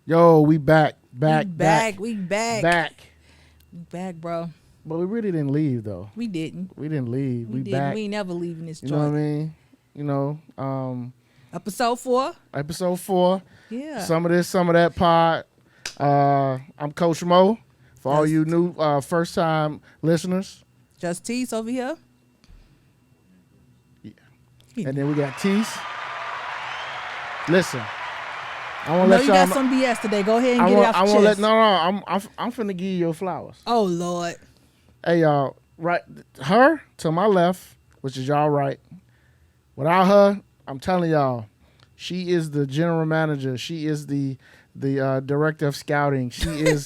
Yo, we back, We back, bro. But we really didn't leave though. We didn't. We didn't leave. We back. We ain't never leaving this joint. You know what I mean? You know, Episode 4. Episode 4. Yeah. Some of this, some of that pod. I'm Coach Mo. For all you new first time listeners. Just Tise over here. Yeah. And then we got Tise. Listen. I know you got some BS today. Go ahead and get it off your chest. I'm finna give you your flowers. Oh Lord. Hey y'all, right? Her to my left, which is y'all right. Without her, I'm telling y'all, she is the general manager. She is the director of scouting. She is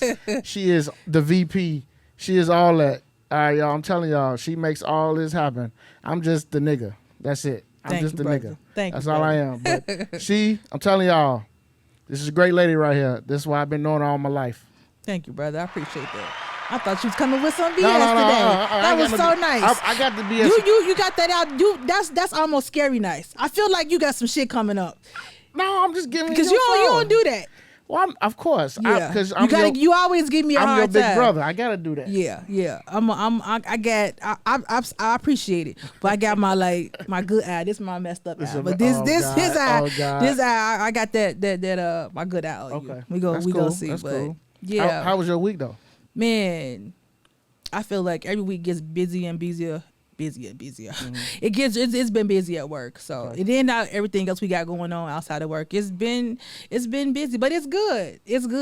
the VP. She is all that. All right, y'all. I'm telling y'all, she makes all this happen. I'm just the nigga. That's it. I'm just the nigga. That's all I am. But I'm telling y'all, this is a great lady right here. This is why I've been knowing her all my life. Thank you, brother. I appreciate that. I thought you was coming with some BS today. That was so nice. I got the BS. You got that out. That's almost scary nice. I feel like you got some shit coming up. No, I'm just giving you. Because you don't do that. Well, of course. Yeah. Because you always give me a hard time. I'm your big brother. I gotta do that. Yeah. I appreciate it, but I got my good eye. This is my messed up eye, but his eye. This eye, I got that my good eye. Okay, we go see. That's but cool. Yeah. How was your week though? Man, I feel like every week gets busier and busier. Mm-hmm. It's been busy at work, so okay. And then everything else we got going on outside of work, it's been busy, but it's good.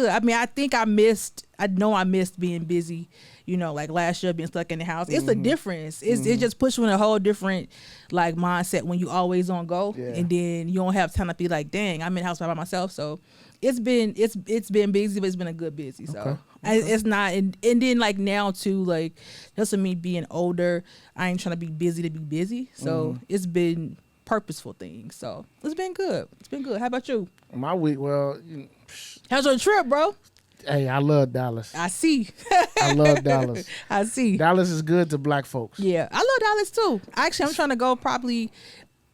I mean, I know I missed being busy, like last year being stuck in the house. It's a difference. It just puts you in a whole different like mindset when you always on go, and then you don't have time to be like, dang, I'm in the house by myself. So it's been busy, but it's been a good busy. So. Okay. It's not, and then like now too, like just me being older, I ain't trying to be busy. So it's been purposeful things. So it's been good. How about you? My week, well, how's your trip, bro? Hey, I love Dallas. I see. I love Dallas. I see. Dallas is good to black folks. Yeah, I love Dallas too. Actually, I'm trying to go probably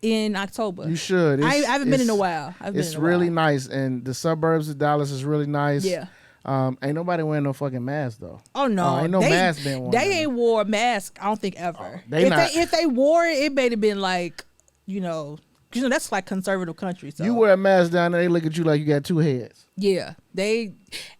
in October. You should. I haven't been in a while. It's really nice, and the suburbs of Dallas is really nice. Yeah. Ain't nobody wearing no fucking mask though. Oh no, ain't no mask being worn. They ain't wore a mask. I don't think ever. If they wore it, it may have been like, that's like conservative country. So you wear a mask down there, they look at you like you got two heads. Yeah,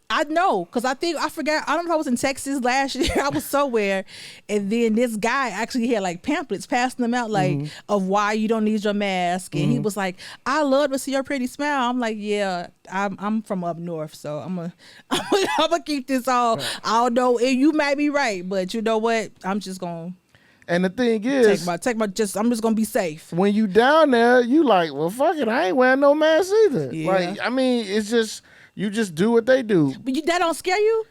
I know, because I forgot. I don't know if I was in Texas last year. I was somewhere, and then this guy actually had like pamphlets passing them out, like of why you don't need your mask, and he was like, "I love to see your pretty smile." I'm like, "Yeah, I'm from up north, so I'm gonna keep this all." Right. I don't know, and you might be right, but you know what? I'm just gonna. And the thing is, I'm just gonna be safe. When you down there, you like, well, fuck it, I ain't wearing no mask either. Yeah. Like, I mean, it's just. You just do what they do. But that don't scare you?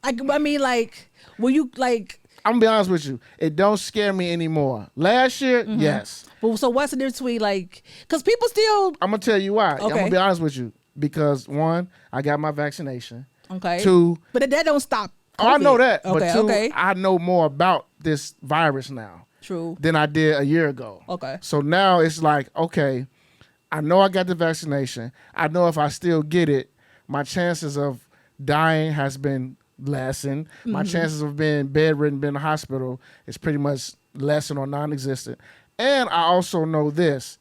Like, I mean, like, will you, like... I'm going to be honest with you. It don't scare me anymore. Last year, yes. Well, so what's the difference between, like... Because people still... I'm going to tell you why. Okay. I'm going to be honest with you. Because, 1, I got my vaccination. Okay. 2... But that don't stop COVID. Oh, I know that. Okay, but 2, I know more about this virus now. True. Than I did a year ago. Okay. So now it's like, okay, I know I got the vaccination. I know if I still get it, my chances of dying has been lessened. My chances of being bedridden, being in the hospital is pretty much lessened or non-existent. And I also know this: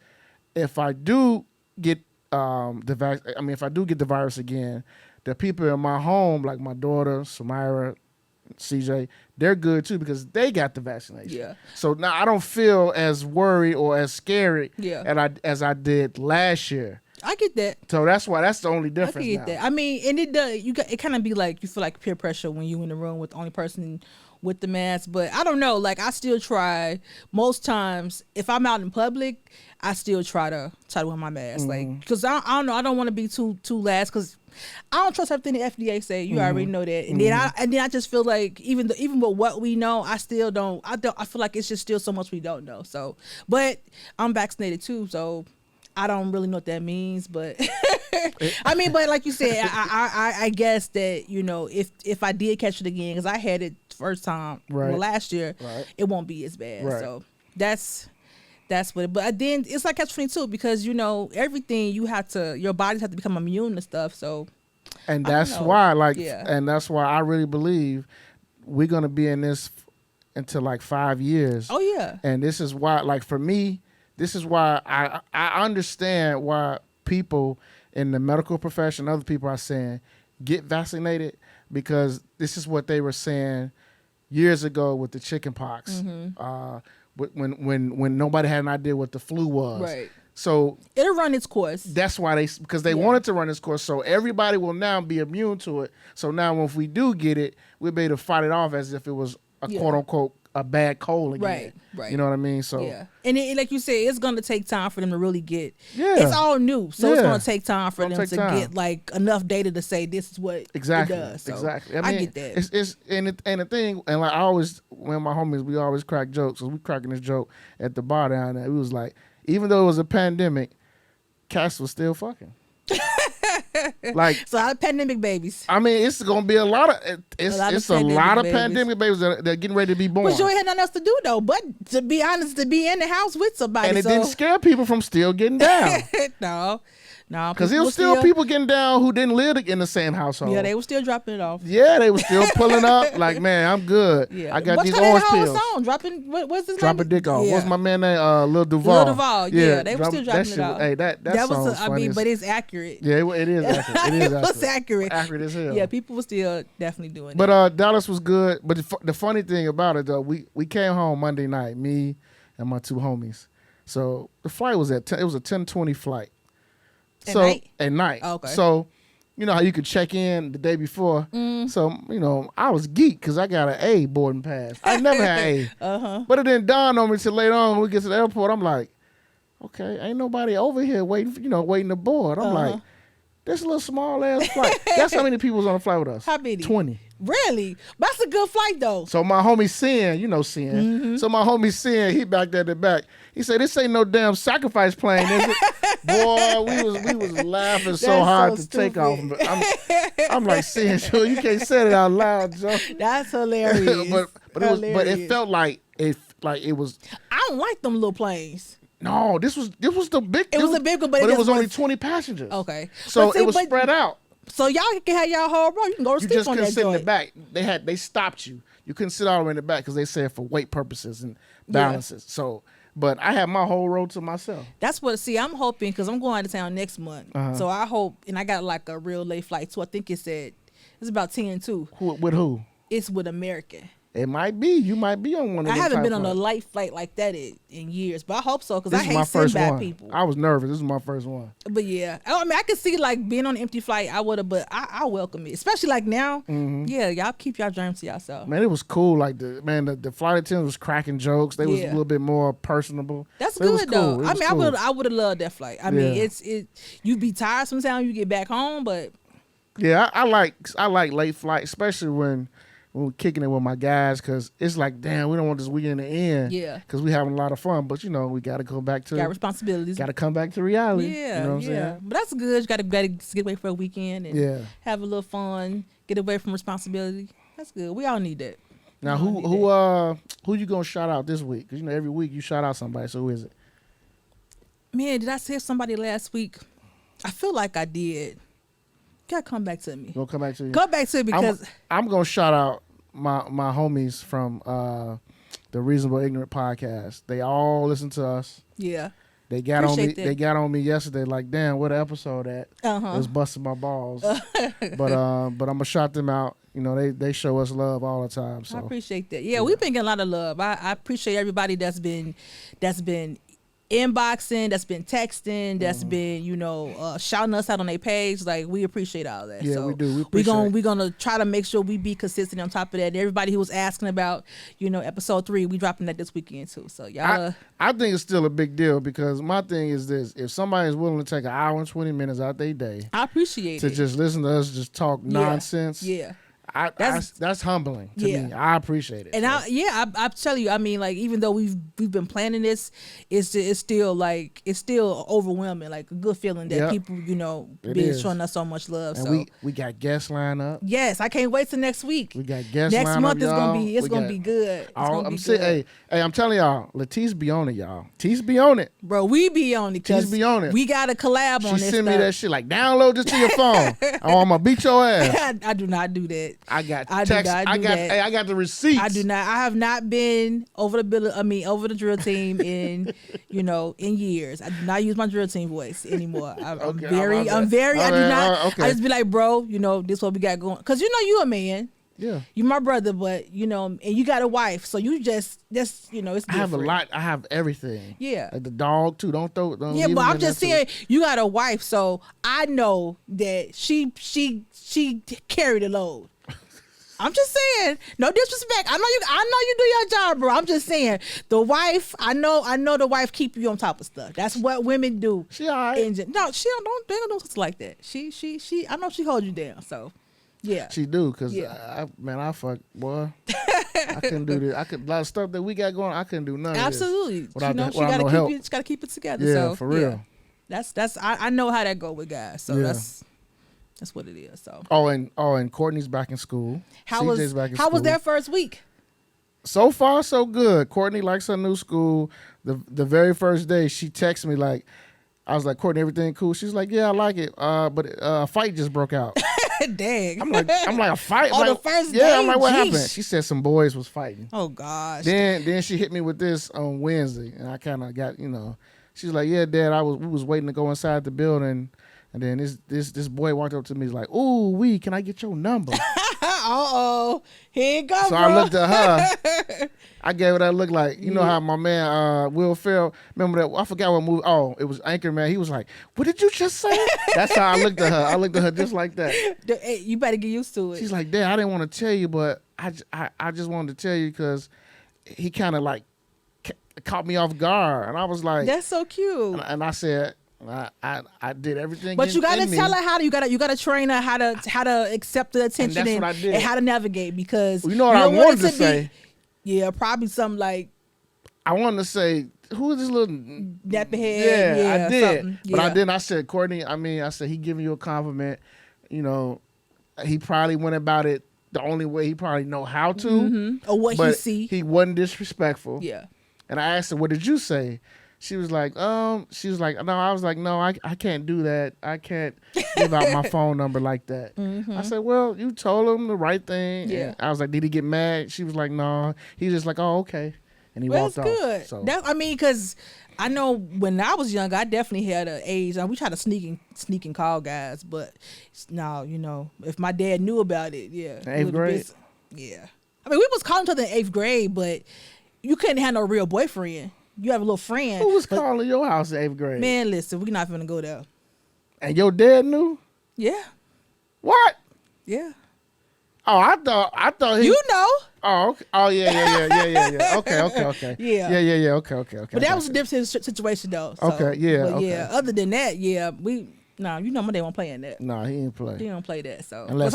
if I do get if I do get the virus again, the people in my home, like my daughter, Samira, CJ, they're good too because they got the vaccination. Yeah. So now I don't feel as worried or as scary as I did last year. I get that. So that's the only difference. I get that. I mean, and it kind of be like you feel like peer pressure when you in the room with the only person with the mask. But I don't know. Like I still try most times if I'm out in public, I still try to wear my mask. Like because I don't know. I don't want to be too last because I don't trust everything the FDA say. You already know that. And then I just feel like even with what we know, I still don't. I feel like it's just still so much we don't know. So, but I'm vaccinated too. So. I don't really know what that means, but I mean, but like you said, I guess that if I did catch it again, because I had it first time last year, it won't be as bad. Right. So that's what. But then it's like catch-22 because everything your bodies have to become immune to stuff. So And I don't that's know. why, like, Yeah. and that's why I really believe we're gonna be in this until like 5 years. Oh yeah. And this is why, like, for me, this is why I understand why people in the medical profession, other people are saying, get vaccinated, because this is what they were saying years ago with the chicken pox. When nobody had an idea what the flu was. Right. So It'll run its course. that's why because they wanted to run this course, so everybody will now be immune to it. So now if we do get it, we'll be able to fight it off as if it was a quote unquote a bad cold again. Right. You know what I mean? So yeah, and like you said, it's gonna take time for them to really get. Yeah. It's all new, so it's Yeah. gonna take time for them to get like enough data to say this is what exactly it does. So exactly. I get that. It's and the thing, and like I always, when my homies, we always crack jokes. So we cracking this joke at the bar down there. It was like, even though it was a pandemic, cats was still fucking. Like, so our pandemic babies. I mean, it's gonna be a lot of pandemic pandemic babies that are getting ready to be born. But you ain't had nothing else to do though. But to be honest, to be in the house with somebody, And it didn't scare people from still getting down. no, Because it was still people getting down who didn't live in the same household. Yeah, they were still dropping it off. Yeah, they were still pulling up. Like, man, I'm good. Yeah. I got What's these her orange whole pills. song? Dropping what's his Drop name? a dick off. Yeah. What's my man name? Lil Duval. Lil Duval. Yeah, they were still dropping it off. Hey, that was song was funny. but it's accurate. Yeah, it is accurate. It is It was accurate. Accurate as hell. Yeah, people were still definitely doing it. But Dallas was good. But the funny thing about it, though, we came home Monday night, me and my two homies. So the flight was it was a 10:20 flight. At night. Oh, okay. So, you know how you could check in the day before. So, you know, I was geeked because I got an A boarding pass. I never had A. But it didn't dawn on me till later on when we get to the airport. I'm like, okay, ain't nobody over here waiting to board. I'm like, this little small ass flight. Guess how many people was on the flight with us? How many? 20. Really? That's a good flight though. So my homie Sin, you know Sin. So my homie Sin, he back there at the back. He said, "This ain't no damn sacrifice plane, is it?" Boy, we was laughing so hard to take off. But I'm like, Sin, sure, you can't say it out loud, Joe. That's hilarious. but it felt like it was. I don't like them little planes. No, this was the big. It was a big one, but it was only 20 passengers. Okay, So it was spread out. So y'all can have y'all whole row. You can go to sleep just on couldn't that sit joint. in the back. They stopped you. You couldn't sit all the way in the back because they said for weight purposes and balances. So, but I had my whole row to myself. That's what. See, I'm hoping because I'm going out of town next month. So I hope, and I got like a real late flight too. I think it's about 10-2. With who? It's with American. It might be. You might be on one of them. I haven't been on a flights. light flight like that in years, but I hope so because This I is hate my first Setback one. people. I was nervous. This is my first one. But yeah, I mean, I could see like being on an empty flight. I would have, but I welcome it, especially like now. Yeah, y'all keep y'all germs to yourself. Man, it was cool. Like the flight attendant was cracking jokes. They was a little bit more personable. That's So it was good though. cool. It I was mean, cool. I would have loved that flight. I mean, you'd be tired sometimes when you get back home, but Yeah, I like late flight, especially when we're kicking it with my guys, because it's like, damn, we don't want this weekend to end. Yeah. Because we having a lot of fun, but we got to go back to got responsibilities. got to come back to reality. Yeah, you know what I'm saying? But that's good. You got to get away for a weekend and have a little fun, get away from responsibility. That's good. We all need that. Now, who you gonna shout out this week? Because every week you shout out somebody. So who is it? Man, did I say somebody last week? I feel like I did. Gotta come back to me. Gonna come back to you. Come back to me because I'm gonna shout out my homies from the Reasonable Ignorant podcast. They all listen to us. yeah. They got on me. Appreciate that. They got on me yesterday. Like, damn, what episode at? It was busting my balls. but I'm gonna shout them out. They show us love all the time. So I appreciate that. Yeah, we've been getting a lot of love. I appreciate everybody that's been inboxing, that's been texting, that's been shouting us out on their page. Like, we appreciate all that. Yeah, so we do. We're gonna try to make sure we be consistent on top of that. And everybody who was asking about episode 3, we dropping that this weekend too. So y'all. I think it's still a big deal because my thing is this: if somebody is willing to take an hour and 20 minutes out their day, I appreciate to it. just listen to us just talk nonsense. Yeah. That's humbling to me. I appreciate it. And I tell you, I mean, like, even though we've been planning this, it's still overwhelming. Like a good feeling that people, being showing us so much love. And so we got guests lined up. Yes, I can't wait till next week. We got guests next lined month up, is gonna be good. Hey, I'm telling y'all, Tise be on it, y'all. Tise be on it, bro. We be on it. Tise be on it. We got a collab on this. She sent me that shit like, download this to your phone. I'm gonna beat your ass. I do not do that. I got text. I got the receipts. I do not. I have not been over the drill team in in years. I do not use my drill team voice anymore. I'm very. I do not. I just be like, bro, this what we got going. Cause you a man. Yeah. You my brother, but and you got a wife, so you just it's different. I have a lot. I have everything. Yeah. Like the dog too. Don't yeah, but I'm just saying you got a wife, so I know that she carried the load. I'm just saying, no disrespect. I know you do your job, bro. I'm just saying, the wife. I know the wife keep you on top of stuff. That's what women do. She all right. No, she don't. They don't do something like that. She. I know she holds you down. So, yeah. She do, cause I fuck, boy. I couldn't do this. A lot of stuff that we got going. I couldn't do none. Absolutely. Of this She gotta keep it together. Yeah, so, for real. Yeah. That's. I know how that go with guys. So that's what it is. So. And Courtney's back in school. How was their first week? So far, so good. Courtney likes her new school. The very first day, she texted me like, I was like, Courtney, everything cool? She's like, yeah, I like it. But a fight just broke out. Dang. I'm like a fight. On the first day. Yeah, I'm like, what happened? She said some boys was fighting. Oh gosh. Then she hit me with this on Wednesday, and I kind of got She's like, yeah, Dad, we was waiting to go inside the building. And then this boy walked up to me. He's like, "Ooh, can I get your number?" Here you go. So I looked at her. I gave her that look like, you know how my man Will Ferrell. Remember that? I forgot what movie. Oh, it was Anchorman. He was like, "What did you just say?" That's how I looked at her. I looked at her just like that. Hey, you better get used to it. She's like, "Dad, I didn't want to tell you, but I just wanted to tell you because he kind of like caught me off guard." And I was like, "That's so cute." And I said. I did everything, but you gotta tell her you gotta train her how to accept the attention and that's what I did. And how to navigate because you know what I wanted to say. Yeah, probably something like I wanted to say who is this little nappy head. Yeah, I did, yeah. But I didn't. I said Courtney. I said he giving you a compliment. He probably went about it the only way he probably know how to, or what he see. He wasn't disrespectful. Yeah. And I asked her, "What did you say?" She was like, no. I was like, no, I can't do that. I can't give out my phone number like that. I said, well, you told him the right thing. Yeah. And I was like, did he get mad? She was like, no. He's just like, oh, okay. And he walked off. That's good. So. Because I know when I was younger, I definitely had an age. We tried to sneak and call guys, but now, if my dad knew about it, yeah. 8th grade? Yeah. I mean, we was calling each other in 8th grade, but you couldn't have no real boyfriend. You have a little friend. Who was calling your house in 8th grade? Man, listen, we're not gonna go there. And your dad knew? Yeah. What? Yeah. Oh, I thought he. You know. Oh, okay. Oh, yeah. Okay. Yeah. Okay. But that was a different situation though. So. Okay, yeah. But yeah, other than that, yeah, my dad won't play in that. No, he didn't play. He don't play that. So unless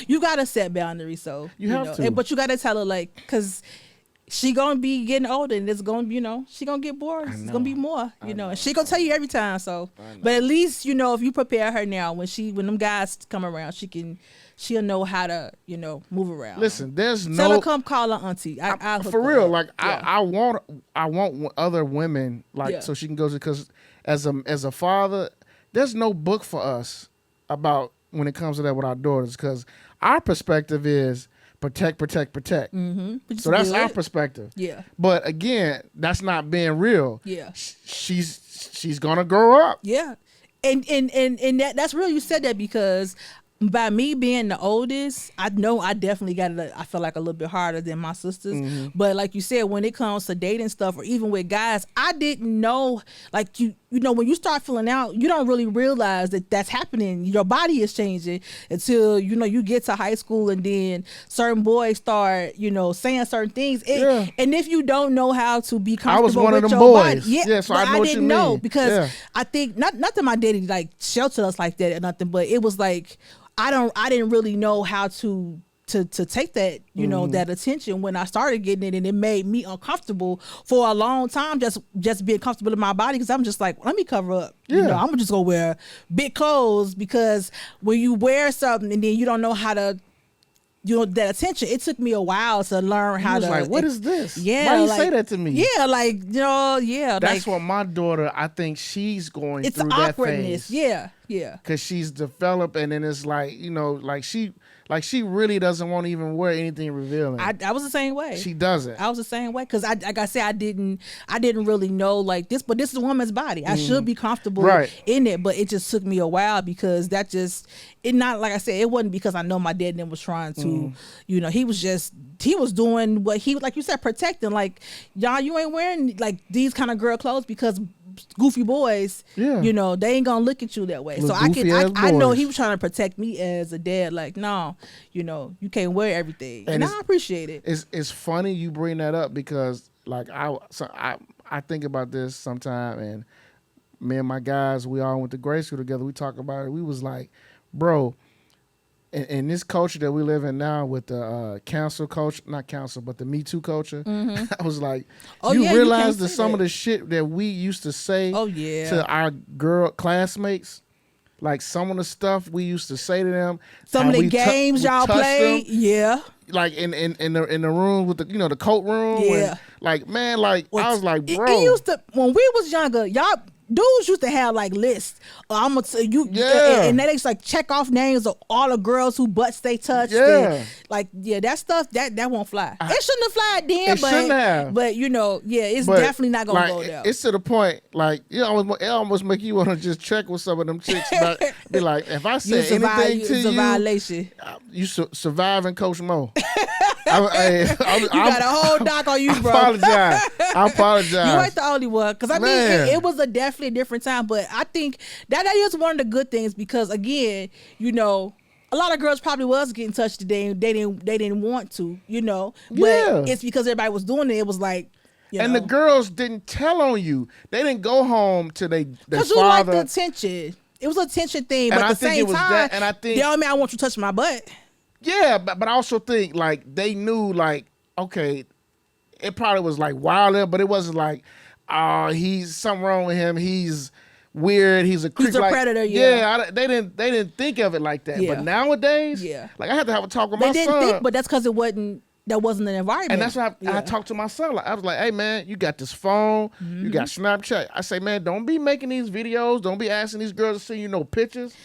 you gotta set boundaries. So you have to. But you gotta tell her like, cause she gonna be getting older and it's gonna, she gonna get bored. It's gonna be more, and she gonna tell you every time. So, but at least, if you prepare her now, when them guys come around, she'll know how to, move around. Listen, there's no. Tell her come call her auntie. I'll for real. Like yeah. I want other women so she can go to, because as a father, there's no book for us about when it comes to that with our daughters, because our perspective is protect. Mm-hmm. So that's our perspective. Yeah. But again, that's not being real. Yeah. She's gonna grow up. Yeah. And that's real. You said that because by me being the oldest, I know I definitely got it. I feel like a little bit harder than my sisters. Mm-hmm. But like you said, when it comes to dating stuff or even with guys, I didn't know. Like when you start filling out, you don't really realize that that's happening. Your body is changing until you get to high school, and then certain boys start saying certain things. And if you don't know how to be comfortable, I was one of them boys. Body, so I didn't know because I think not that my daddy like sheltered us like that or nothing, but it was like. I didn't really know how to take that, you know, that attention when I started getting it, and it made me uncomfortable for a long time, just being comfortable in my body, because I'm just like, let me cover up. You know, I'm just gonna wear big clothes, because when you wear something and then you don't know how to, you know, that attention, it took me a while to learn how to. Like, what is this? Yeah, why you like, say that to me? Yeah, like, you know, yeah. That's like, what my daughter, I think she's going it's through that awkwardness. phase. Yeah. Because she's developed, and then it's like, you know, like she really doesn't want to even wear anything revealing. I was the same way. She doesn't. I was the same way, because like I said, I didn't really know like this, but this is a woman's body. I should be comfortable in it, but it just took me a while, because it not, like I said, it wasn't because I know my dad then was trying to, you know, he was doing what he, like you said, protecting, like, y'all, you ain't wearing like these kind of girl clothes, because goofy boys, you know, they ain't gonna look at you that way. So I know he was trying to protect me as a dad, like, no, you know, you can't wear everything, and I appreciate it. It's funny you bring that up, because like I think about this sometime, and me and my guys, we all went to grade school together, we talk about it, we was like, bro, in this culture that we live in now, with the cancel culture, not cancel, but the Me Too culture, I was like, you realize that some of the shit that we used to say to our girl classmates, like some of the stuff we used to say to them, some of the games y'all played, like in the room with the, you know, the coat room, and, like, man, like, I was like, bro, it used to, when we was younger, y'all dudes used to have like lists. I'm gonna tell you, and they just like check off names of all the girls who butts they touched. And, like, that stuff that won't fly. It shouldn't have flied then, but you know, it's definitely not gonna go there. It's to the point, like, you know, it almost make you want to just check with some of them chicks. Be like, if I say anything to you, it's a violation. You surviving Coach Mo. You got a whole doc on you, bro. I apologize. You ain't the only one, because I mean, it was definitely a different time, but I think that is one of the good things, because again, you know, a lot of girls probably was getting touched today, they didn't want to, you know, but it's because everybody was doing it. It was like, and the girls didn't tell on you. They didn't go home to their father. Because you like the attention. It was an attention thing, but at the same time, and I think, they all mean I want you to touch my butt. Yeah, but I also think, like, they knew, like, okay, it probably was like wilder, but it wasn't like, he's something wrong with him. He's weird. He's a creep. He's a predator. They didn't think of it like that. But nowadays, like, I had to have a talk with my son. They didn't think, but that's because that wasn't an environment. And that's why I talked to my son. Like, I was like, hey, man, you got this phone. You got Snapchat. I say, man, don't be making these videos. Don't be asking these girls to send you no pictures.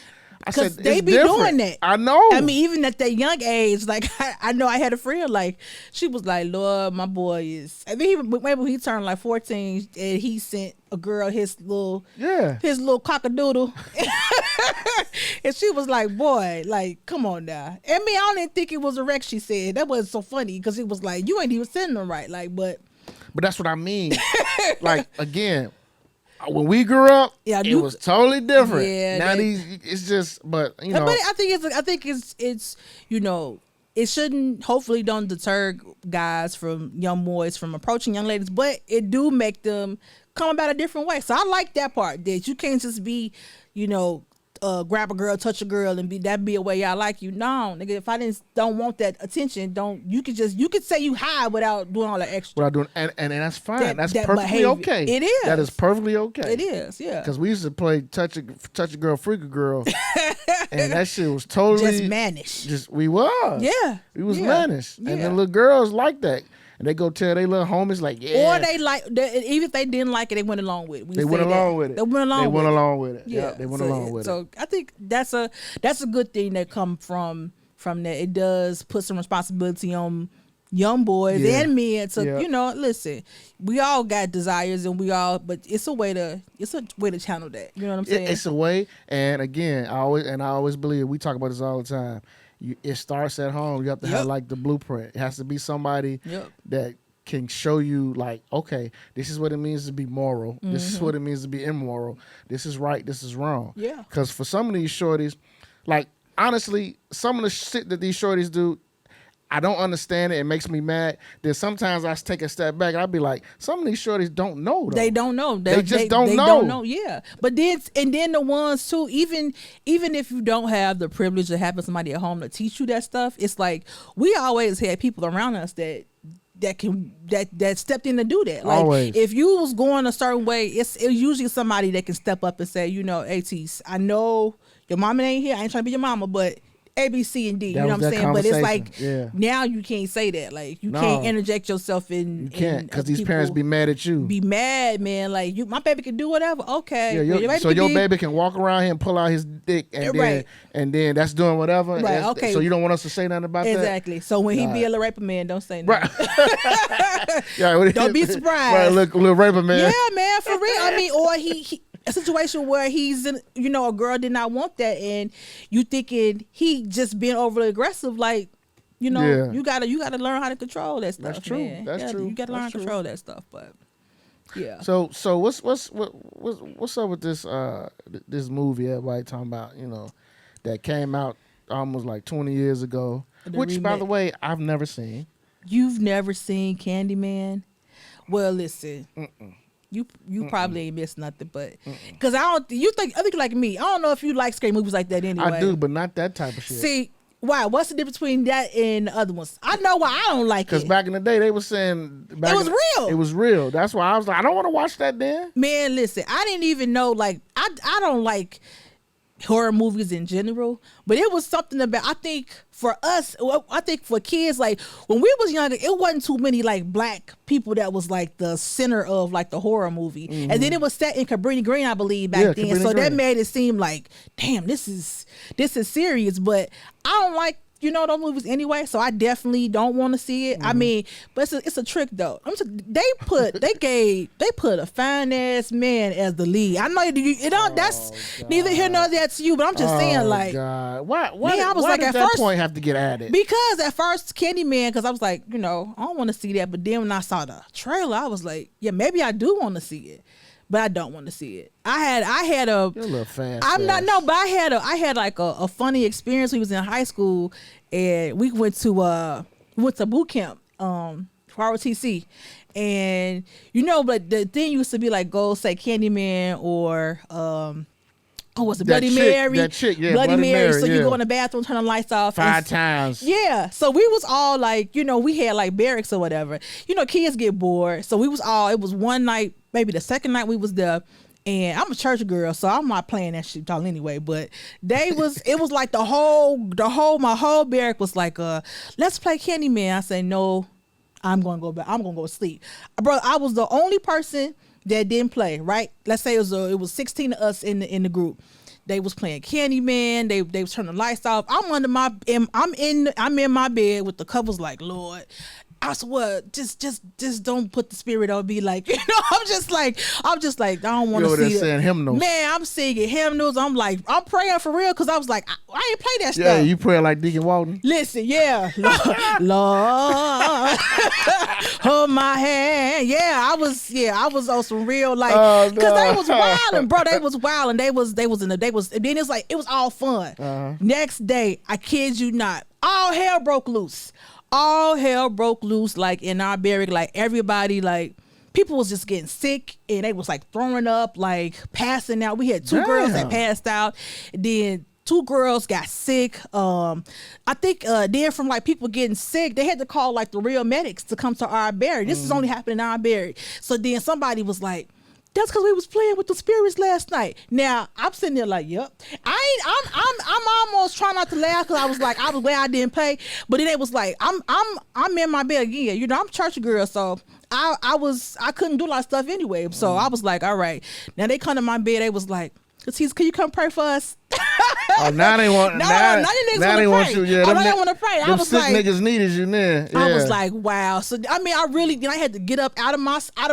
Because they be doing that. I know. I mean, even at that young age, like, I know I had a friend, like, she was like, Lord, my boy is, I mean, maybe he turned like 14 and he sent a girl his little cockadoodle. And she was like, boy, like, come on now. I mean, I don't even think it was a wreck, she said. That was so funny, because it was like, you ain't even sending them right. Like, but that's what I mean. Like, again, when we grew up, it was totally different. Now it's just, but you know. But I think it's you know, it shouldn't, hopefully don't deter guys from, young boys from approaching young ladies, but it do make them come about a different way. So I like that part, that you can't just be, you know, grab a girl, touch a girl, and be a way I like you. No, nigga, if I don't want that attention, you could say you high without doing all that extra. Without doing, and that's fine. That's perfectly behavior. Okay. It is. That is perfectly okay. It is, yeah. Because we used to play touch a girl, freak a girl, and that shit was totally just mannish. We was. Yeah. We was mannish, and the little girls like that. And they go tell their little homies, like, or they even if they didn't like it, they went along with it. They went along with it. They went along with it. Yeah, they went along with it. So I think that's a good thing that come from that. It does put some responsibility on young boys and men to you know, listen, we all got desires, and but it's a way to channel that. You know what I'm saying? It's a way, and again, I always believe, we talk about this all the time. It starts at home. You have to have like the blueprint. It has to be somebody that can show you, like, okay, this is what it means to be moral. This is what it means to be immoral. This is right. This is wrong. Yeah. Because for some of these shorties, like, honestly, some of the shit that these shorties do, I don't understand it. It makes me mad. Then sometimes I take a step back. I'll be like, some of these shorties don't know. Though. They don't know. They just don't know. Don't know. Yeah, but then the ones too. Even if you don't have the privilege of having somebody at home to teach you that stuff, it's like we always had people around us that stepped in to do that. Like Always. if you was going a certain way, it's usually somebody that can step up and say, hey Tise, I know your mama ain't here. I ain't trying to be your mama, but A, B, C, and D. That you know what I'm saying? But it's like now you can't say that. Like you can't interject yourself in. You can't because these parents be mad at you. Be mad, man. Like my baby can do whatever. Okay. Yeah, your baby can walk around here and pull out his dick and then that's doing whatever. Right. Okay. So you don't want us to say nothing about that. Exactly. So when he be a little raper man, don't say nothing. Right. Don't be surprised. Right. Look, little raper man. Yeah, man. For real. I mean, or he a situation where he's in, a girl did not want that, and you thinking he just being overly aggressive, like, you gotta learn how to control that stuff. That's true. Man. That's true. You gotta learn how to control that stuff. But yeah. So what's up with this this movie everybody talking about? That came out almost like 20 years ago, which remake. By the way I've never seen. You've never seen Candyman? Well, listen. You probably ain't missed nothing, but because I think like me. I don't know if you like scary movies like that anyway. I do, but not that type of shit. See, why? What's the difference between that and the other ones? I know why I don't like it. Because back in the day, they were saying it was real. It was real. That's why I was like, I don't want to watch that then. Man, listen, I didn't even know. Like, I don't like horror movies in general, but it was something about, I think for us, I think for kids, like when we was younger, it wasn't too many like black people that was like the center of like the horror movie. And then it was set in Cabrini Green, I believe, back then. Cabrini so Green. That made it seem like, damn, this is serious. But I don't like those movies anyway, so I definitely don't want to see it. I mean, but it's a trick though. They put a fine ass man as the lead. I know that's God. Neither here nor there to you, but I'm just saying, like, God. Why did at that point have to get added? Because at first Candyman, because I was like, I don't want to see that, but then when I saw the trailer, I was like, yeah, maybe I do want to see it. But I don't want to see it. I had a. You're a little fast. I'm not but I had like a funny experience. We was in high school and we went to boot camp for ROTC, and but the thing used to be like go say Candyman or was it Bloody Mary? That chick, yeah, Bloody Mary. So you go in the bathroom, turn the lights off 5 times. Yeah. So we was all like, we had like barracks or whatever. Kids get bored. So we was all, it was one night, maybe the second night we was there. And I'm a church girl, so I'm not playing that shit talk anyway. But it was like my whole barrack was like, let's play Candyman. I say, no, I'm gonna go back. I'm gonna go to sleep. Bro, I was the only person that didn't play, right? Let's say it was 16 of us in the group. They was playing Candyman. They was turning the lights off. I'm in my bed with the covers like, Lord, I swear, just don't put the spirit on me. Like, I'm just like, I don't want to see it. Saying hymnals. Man, I'm singing hymnals. I'm like, I'm praying for real because I was like, I ain't play that stuff. Yeah, you pray like Deacon Walton. Listen, yeah, Lord, hold my hand. Yeah, I was on some real like, because they was wilding, bro. They was wilding. They was and then it's like it was all fun. Next day, I kid you not, all hell broke loose. All hell broke loose, like in our barrack, like everybody, like people was just getting sick and they was like throwing up, like passing out. We had 2 girls that passed out. Then 2 girls got sick. I think then from like people getting sick, they had to call like the real medics to come to our barrack. This is only happening in our barrack. So then somebody was like, that's because we was playing with the spirits last night. Now I'm sitting there like, yep. I'm almost trying not to laugh because I was glad I didn't play. But then it was like, I'm in my bed again. I'm a church girl, so I couldn't do a lot of stuff anyway. So I was like, all right. Now they come to my bed. They was like, can you come pray for us? Oh, now they want. Now they want you. Yeah, they want to pray. I was sick like, niggas needed you there. Yeah. I was like, wow. So I mean, I had to get up out of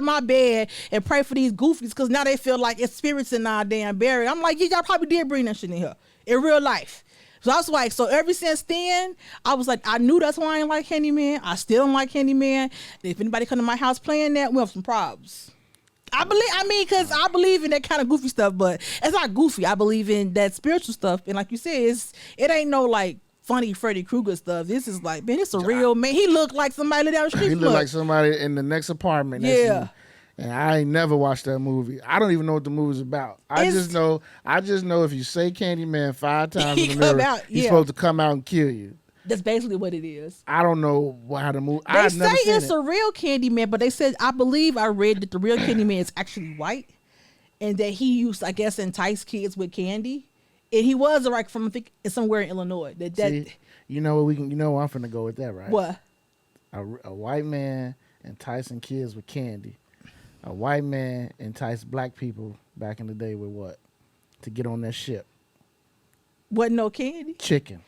my bed and pray for these goofies because now they feel like it's spirits in our damn barrack. I'm like, y'all probably did bring that shit in here in real life. So I was like, so ever since then, I was like, I knew that's why I didn't like Candyman. I still don't like Candyman. If anybody come to my house playing that, we have some problems. Because I believe in that kind of goofy stuff, but it's not goofy. I believe in that spiritual stuff. And like you said, it ain't no like funny Freddy Krueger stuff. This is like, man, it's a real man. He looked like somebody down the street. He looked like somebody in the next apartment. Yeah. And I ain't never watched that movie. I don't even know what the movie's about. I just know if you say Candyman 5 times in the mirror, he's supposed to come out and kill you. That's basically what it is. I don't know how the movie. They say it's a real Candyman, but they said, I believe I read that the real Candyman is actually white, and that he used, I guess, entice kids with candy, and he was like from, I think, somewhere in Illinois. See, you know what I'm finna go with that, right? What? A white man enticing kids with candy. A white man enticed black people back in the day with what? To get on that ship. Wasn't no candy? Chicken.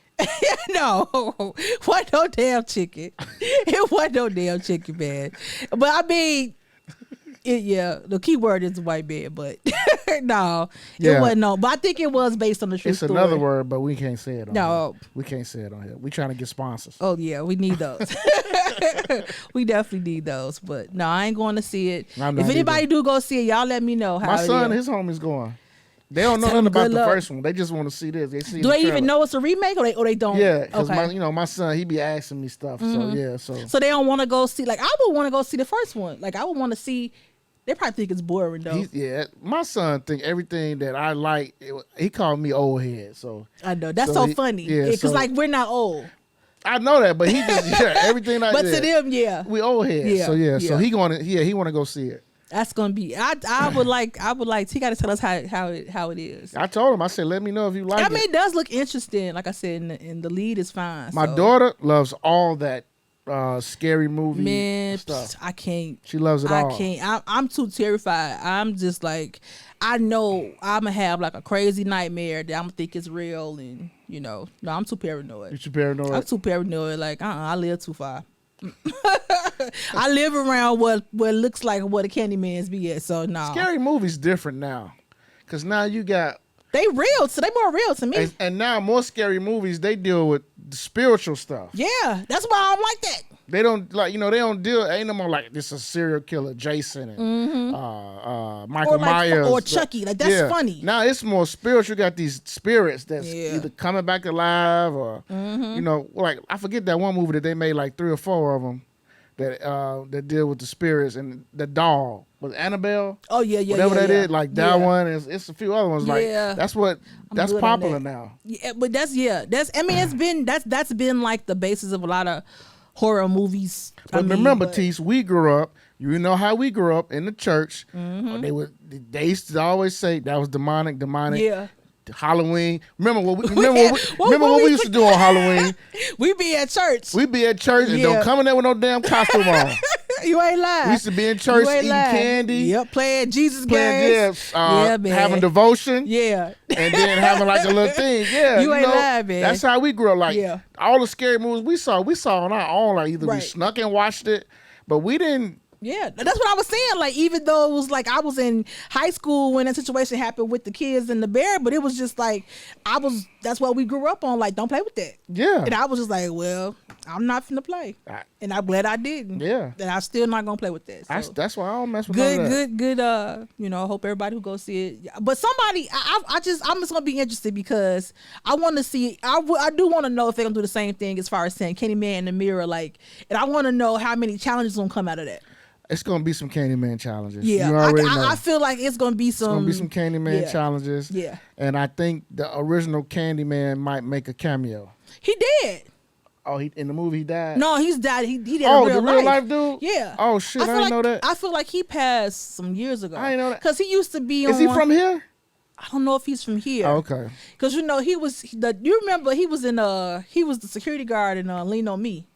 No. What no damn chicken. It wasn't no damn chicken, man. But I mean, the key word is white man, but no. It wasn't no. But I think it was based on the true story. It's another word, but we can't say it on here. We can't say it on here. We trying to get sponsors. Oh, yeah. We need those. We definitely need those. But no, I ain't going to see it. If anybody do go see it, y'all let me know how My son, his homies going. They don't know nothing about the first one. They just want to see this. Do they even know it's a remake, or they don't? Yeah, because my son, he be asking me stuff. Mm-hmm. So they don't want to go see. Like, I would want to go see the first one. Like, I would want to see. They probably think it's boring though. My son think everything that I like. He called me old head. So I know that's so funny. Yeah, because like we're not old. I know that, but he just everything I. But to them, we old head. Yeah. So he want to go see it. That's gonna be. I would like. He got to tell us how it is. I told him. I said, let me know if you like it. I mean, it does look interesting. Like I said, and the lead is fine. My daughter loves all that scary movie stuff. I can't. She loves it all. I can't. I'm too terrified. I'm just like, I know I'm gonna have like a crazy nightmare that I'm gonna think is real, and no, I'm too paranoid. You too paranoid? I'm too paranoid. Like, I live too far. I live around what looks like what a Candyman's be at. So no. Scary movies different now, because now you got they real. So they more real to me. And now more scary movies, they deal with the spiritual stuff. Yeah, that's why I don't like that. They don't they don't deal. Ain't no more like this a serial killer, Jason and Michael Myers or Chucky. Like that's funny. Now it's more spiritual. You got these spirits that's either coming back alive or like I forget that one movie that they made like 3 or 4 of them that deal with the spirits and the doll was Annabelle. Oh yeah, whatever that is. Like that one is. It's a few other ones. Like that's popular now. Yeah, but that's. I mean, it's been that's been like the basis of a lot of horror movies. But remember, Tise, we grew up. You know how we grew up in the church. Mm-hmm. They used to always say that was demonic. Yeah. Halloween. Remember what we used to do on Halloween? We be at church. And don't come in there with no damn costume on. You ain't lying. We used to be in church eating candy. Yep, playing Jesus games. Man. Having devotion. Yeah. And then having like a little thing. Yeah. You ain't lying, man. That's how we grew up. Like all the scary movies we saw on our own. Like either we snuck and watched it, but we didn't. Yeah, that's what I was saying. Like, even though it was like I was in high school when that situation happened with the kids and the bear, but it was just like that's what we grew up on. Like, don't play with that. Yeah. And I was just like, well, I'm not finna play. And I'm glad I didn't. Yeah. And I'm still not gonna play with that. So. That's why I don't mess with good. Hope everybody who go see it. But somebody, I'm just gonna be interested because I want to see. I do want to know if they're gonna do the same thing as far as saying Candyman in the mirror, like, and I want to know how many challenges gonna come out of that. It's gonna be some Candyman challenges. Yeah, I feel like it's gonna be some. It's gonna be some Candyman challenges. Yeah, and I think the original Candyman might make a cameo. He did. Oh, in the movie he died. No, he's died. He did. The real life dude. Yeah. Oh shit, I didn't know that. I feel like he passed some years ago. I didn't know that because he used to be. Is he from here? I don't know if he's from here. Oh, okay. Because he was you remember he was the security guard in Lean on Me.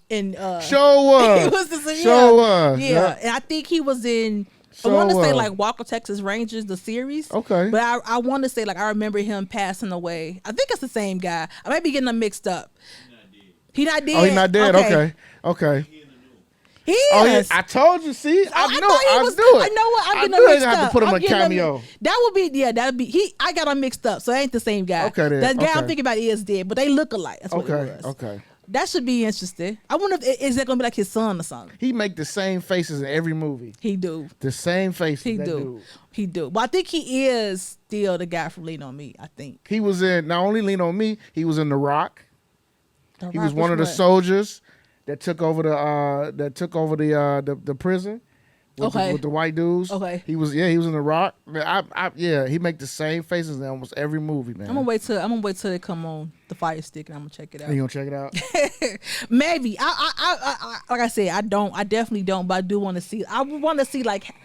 And Show was. He was yeah. And I think he was in I want to say like Walker Texas Rangers, the series. Okay. But I want to say like I remember him passing away. I think it's the same guy. I might be getting them mixed up. He not dead. Oh, he's not dead. Okay. He is. Oh, yeah. I told you. See, I knew it. I know what. I'm getting mixed up. I have to put him in a cameo. That'd be he. I got him mixed up, so it ain't the same guy. Okay, then. That guy I'm thinking about is dead, but they look alike. That's what it was. Okay. That should be interesting. I wonder if is that gonna be like his son or something. He make the same faces in every movie. He do. The same faces. He that do. Dude. He do. But I think he is still the guy from Lean on Me. I think He was in not only Lean on Me. He was in The Rock. He was one of the one? soldiers that took over the prison. With the white dudes. Okay. He was in The Rock. He make the same faces in almost every movie, man. I'm gonna wait till it come on the Fire Stick and I'm gonna check it out. You gonna check it out? Maybe. I like I said, I definitely don't, but I do want to see. I want to see like,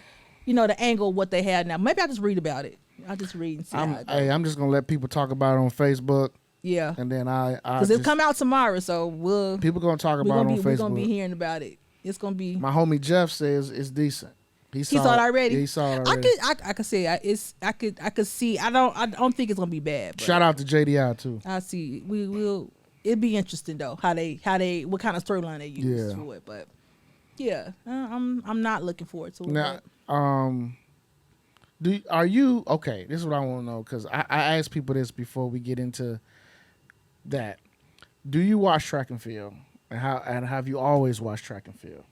the angle of what they had now. Maybe I'll just read about it. I'll just read and see how it goes. I'm just gonna let people talk about it on Facebook. Yeah. And then because it'll come out tomorrow, so people gonna talk about it on Facebook. We're gonna be hearing about it. It's gonna be. My homie Jeff says it's decent. He saw it already. Yeah, he saw it already. I could say I could see. I don't think it's gonna be bad. But shout out to JDI too. I see. We will. It'd be interesting though how they what kind of storyline they use for it. But yeah, I'm not looking forward to it. Now, are you okay? This is what I want to know because I asked people this before we get into that. Do you watch track and field? And have you always watched track and field?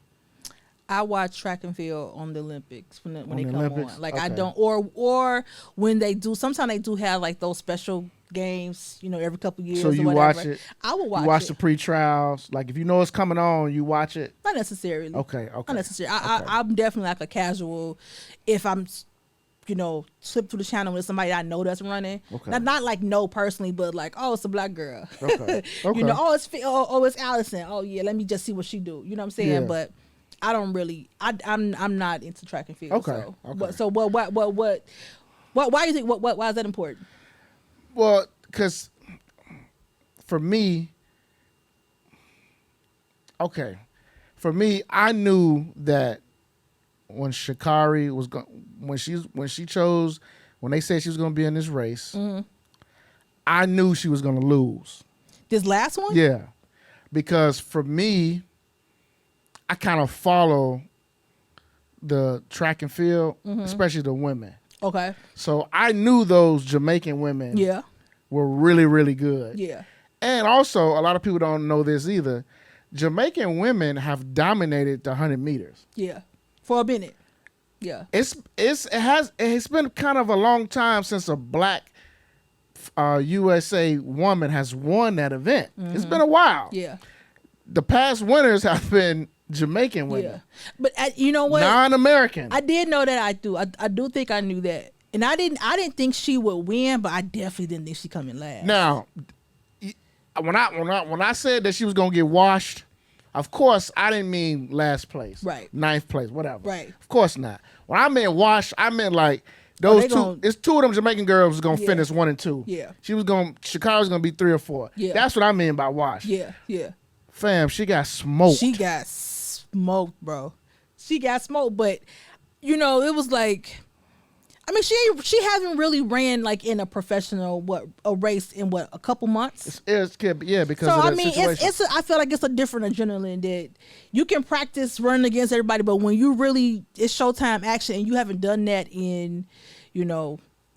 I watch track and field on the Olympics when they come Olympics? on. Like Okay. I don't, or when they do. Sometimes they do have like those special games, every couple years. So or you whatever. watch it. I will watch. You watch it. the pre-trials. Like if you know it's coming on, you watch it. Not necessarily. Okay. Not necessarily. I'm definitely like a casual. If I'm, slip through the channel with somebody I know that's running. Okay. Not like know personally, but like, oh, it's a black girl. Okay. Okay. Oh, it's Allison. Oh yeah, let me just see what she do. You know what I'm saying? Yeah. But I don't really. I'm not into track and field. Okay. So, Okay. So what? Why do you think? Why is that important? Well, because for me, I knew that when Sha'carri was when they said she was going to be in this race, I knew she was going to lose. This last one? Yeah, because for me, I kind of follow the track and field, especially the women. Okay. So I knew those Jamaican women were really, really good. Yeah. And also, a lot of people don't know this either. Jamaican women have dominated the 100 meters. Yeah. For a minute. Yeah. It's been kind of a long time since a black USA woman has won that event. It's been a while. Yeah. The past winners have been Jamaican women. Yeah. But you know what? Non-American. I did know that. I do think I knew that. And I didn't think she would win, but I definitely didn't think she come in last. Now, when I said that she was gonna get washed, of course I didn't mean last place, right? Ninth place, whatever, right? Of course not. When I meant washed, I meant like those it's two of them Jamaican girls was gonna finish 1 and 2. Yeah, Sha'carri was gonna be 3 or 4. Yeah, that's what I mean by wash. Yeah. Fam, she got smoked. She got smoked, bro. She got smoked, but it was like. I mean, she hasn't really ran like in a professional a race in a couple months. Because so, of that situation. I feel like it's a different adrenaline that you can practice running against everybody, but when you really it's showtime action and you haven't done that in,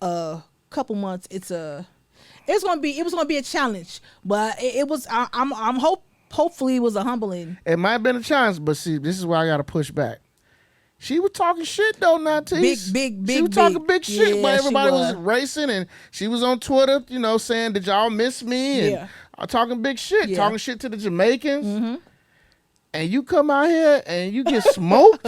a couple months, it was gonna be a challenge. But it was hopefully it was a humbling. It might have been a challenge, but see, this is where I gotta push back. She was talking shit though, not Tise. Big. She was talking big shit, but everybody was racing, and she was on Twitter, saying, "Did y'all miss me?" And talking big shit, talking shit to the Jamaicans. And you come out here and you get smoked.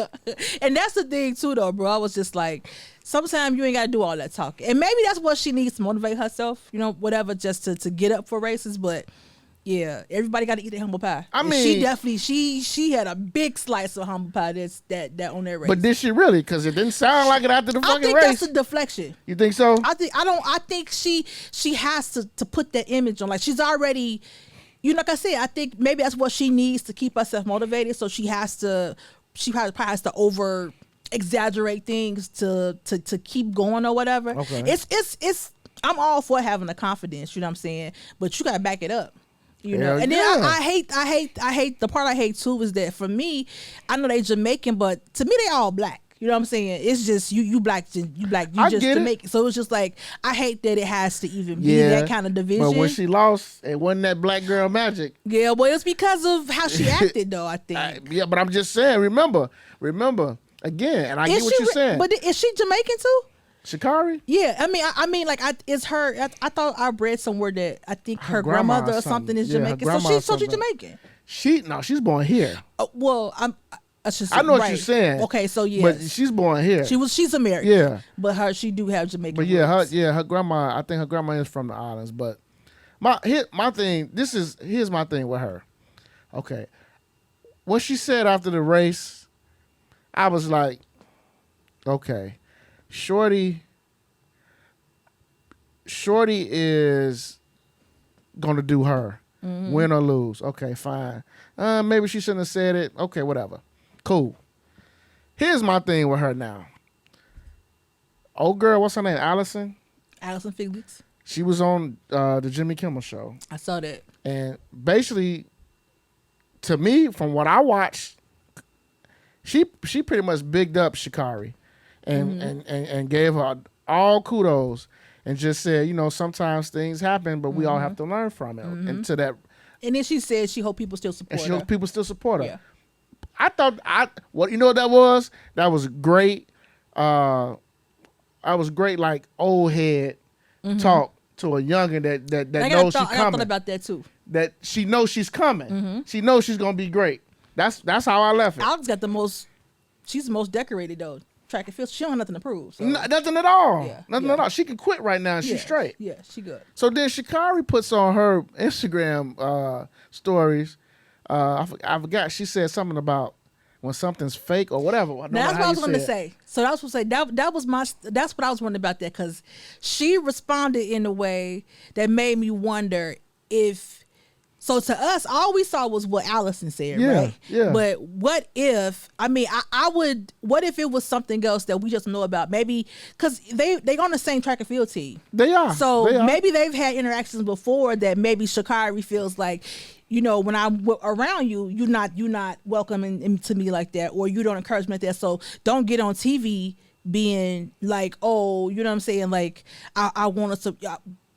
And that's the thing too, though, bro. I was just like, sometimes you ain't gotta do all that talking, and maybe that's what she needs to motivate herself, whatever, just to get up for races, but. Yeah, everybody got to eat their humble pie. I mean, she definitely she had a big slice of humble pie that on that race. But did she really? Because it didn't sound like it after the fucking race. I think that's a deflection. You think so? I think she has to put that image on. Like she's already, like I said, I think maybe that's what she needs to keep herself motivated. So she probably has to over exaggerate things to keep going or whatever. Okay. It's I'm all for having the confidence. You know what I'm saying? But you gotta back it up. And then I hate the part I hate too is that for me, I know they Jamaican, but to me they all black. You know what I'm saying? It's just you black, you I just get it. Jamaican. So it's just like I hate that it has to even be that kind of division. But when she lost, it wasn't that black girl magic. Yeah, well, it's because of how she acted, though. I think. Yeah, but I'm just saying. Remember again, and I get what you're saying. But is she Jamaican too? Sha'carri? Yeah, I mean, like, it's her. I thought I read somewhere that I think her grandmother or something is Jamaican. So she's Jamaican. She's born here. Well, I know what you're saying. Okay, so yeah, but she's born here. She's American. Yeah, but she do have Jamaican. But yeah, roots. her grandma. I think her grandma is from the islands. But my thing. Here's my thing with her. Okay, what she said after the race, I was like, okay, Shorty is gonna do her, win or lose. Okay, fine. Maybe she shouldn't have said it. Okay, whatever. Cool. Here's my thing with her now. Old girl, what's her name? Allison Felix. She was on the Jimmy Kimmel show. I saw that. And basically, to me, from what I watched, she pretty much bigged up Sha'carri and gave her all kudos and just said, sometimes things happen, but we all have to learn from it. And to that. And then she said she hope people still support her. And she hope people still support her. Yeah. I thought what that was? That was great. I was great, like old head talk to a youngin that knows she's coming. I thought about that too. That she knows she's coming. She knows she's gonna be great. That's how I left it. Alex got she's the most decorated though. Track and field. She don't have nothing to prove. So. Nothing at all. Yeah, nothing at all. She can quit right now and she's straight. Yeah, she good. So then Sha'carri puts on her Instagram stories. I forgot. She said something about when something's fake or whatever. Now, that's what I was going to say. So that's what I was say. That's what I was wondering about that, because she responded in a way that made me wonder if. So to us, all we saw was what Allison said, right? Yeah. But what if? I mean, I would. What if it was something else that we just know about? Maybe because they on the same track and field team. They are. So maybe they've had interactions before that maybe Sha'carri feels like, when I'm around you, you're not welcoming to me like that, or you don't encourage me like that. So don't get on TV being like, oh, you know what I'm saying? Like I want us to.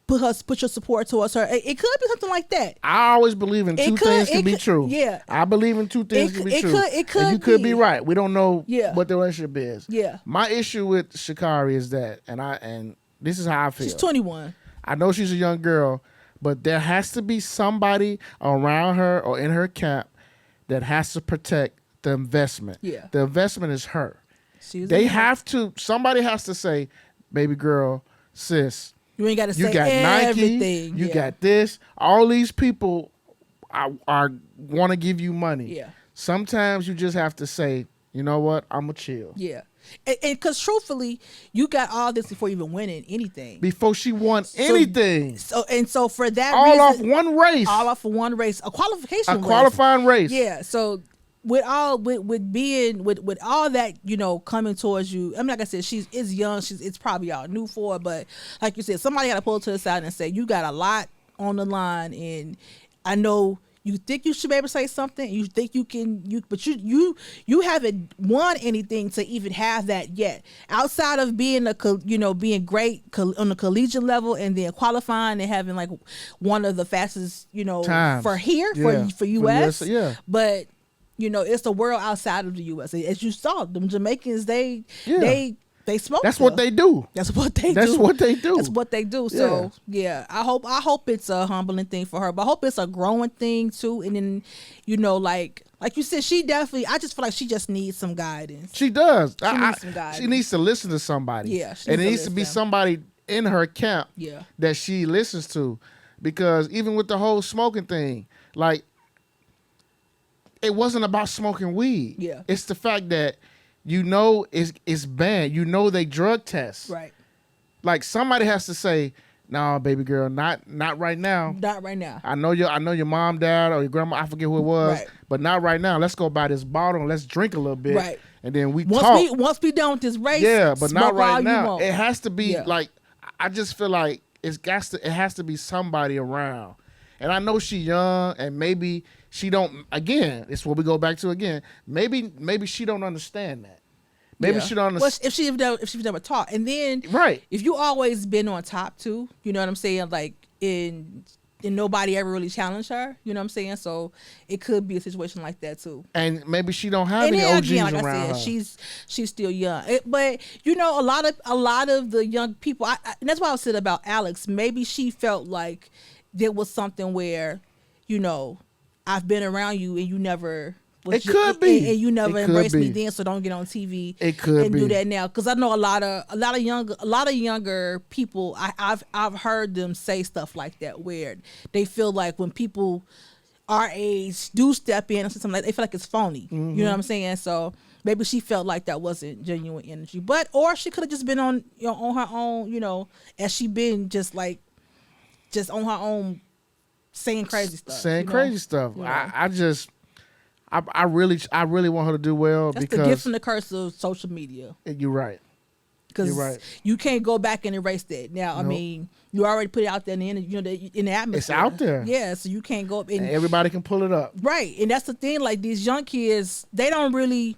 Put your support towards her. It could be something like that. I always believe in two things can be true. Yeah, I believe in two things can be true. It could. And you could be right. We don't know Yeah. what the relationship is. Yeah. My issue with Sha'carri is that, and this is how I feel. She's 21. I know she's a young girl, but there has to be somebody around her or in her camp that has to protect the investment. Yeah. The investment is her. Somebody has to say, baby girl, sis, you ain't got to say Nike, everything. you got this. All these people are want to give you money. Yeah. Sometimes you just have to say, you know what, I'm going to chill. Yeah. And because truthfully, you got all this before even winning anything. Before she won anything. So for that all reason, off one race. A qualification race. A qualifying race. Yeah. So with all that, coming towards you, I mean, like I said, is young. It's probably all new for her, but like you said, somebody got to pull her to the side and say, you got a lot on the line, and I know you think you should be able to say something. You think you can, but you haven't won anything to even have that yet. Outside of being being great on the collegiate level and then qualifying and having like one of the fastest, times for here for US. Yeah. But it's the world outside of the U.S. As you saw, them Jamaicans, they smoke. That's what they do. That's what they do. So yeah, I hope it's a humbling thing for her, but I hope it's a growing thing too. And then, like you said, she definitely. I just feel like she just needs some guidance. She does. She needs some guidance. She needs to listen to somebody. Yeah, and it needs to be somebody in her camp. Yeah. That she listens to, because even with the whole smoking thing, like, it wasn't about smoking weed. Yeah. It's the fact that it's banned. They drug test. Right. Like, somebody has to say, "No, baby girl, not right now. Not right now. I know your mom, dad, or your grandma. I forget who it was, right. But not right now. Let's go buy this bottle and let's drink a little bit, right? And then once we done with this race, yeah, but not right now. It has to be like, I just feel like it has to be somebody around. And I know she young, and maybe she don't. Again, it's what we go back to again. Maybe she don't understand that. Maybe she don't Well, if she's never taught, and then right. if you always been on top too, you know what I'm saying? Like and nobody ever really challenged her, you know what I'm saying? So it could be a situation like that too. And maybe she don't have And any then OGs again, like around I said, her. she's still young. But you know, a lot of the young people, and that's why I said about Alex. Maybe she felt like there was something where, you know, I've been around you and you never. It could be, and you never it could embraced me be. then, so don't get on TV. It could and be. do that now, because I know a lot of younger people. I've heard them say stuff like that, where they feel like when people our age do step in or something like that, they feel like it's phony. Mm-hmm. You know what I'm saying? So maybe she felt like that wasn't genuine energy, or she could have just been on on her own, you know, as she been just on her own saying crazy stuff. Saying crazy stuff. You know? I really want her to do well. That's because the gift and the curse of social media. You're right. Because right. you can't go back and erase that. Now, nope. I mean, you already put it out there in the in the atmosphere. It's out there. Yeah, so you can't go and everybody can pull it up. Right, and that's the thing. Like these young kids, they don't really.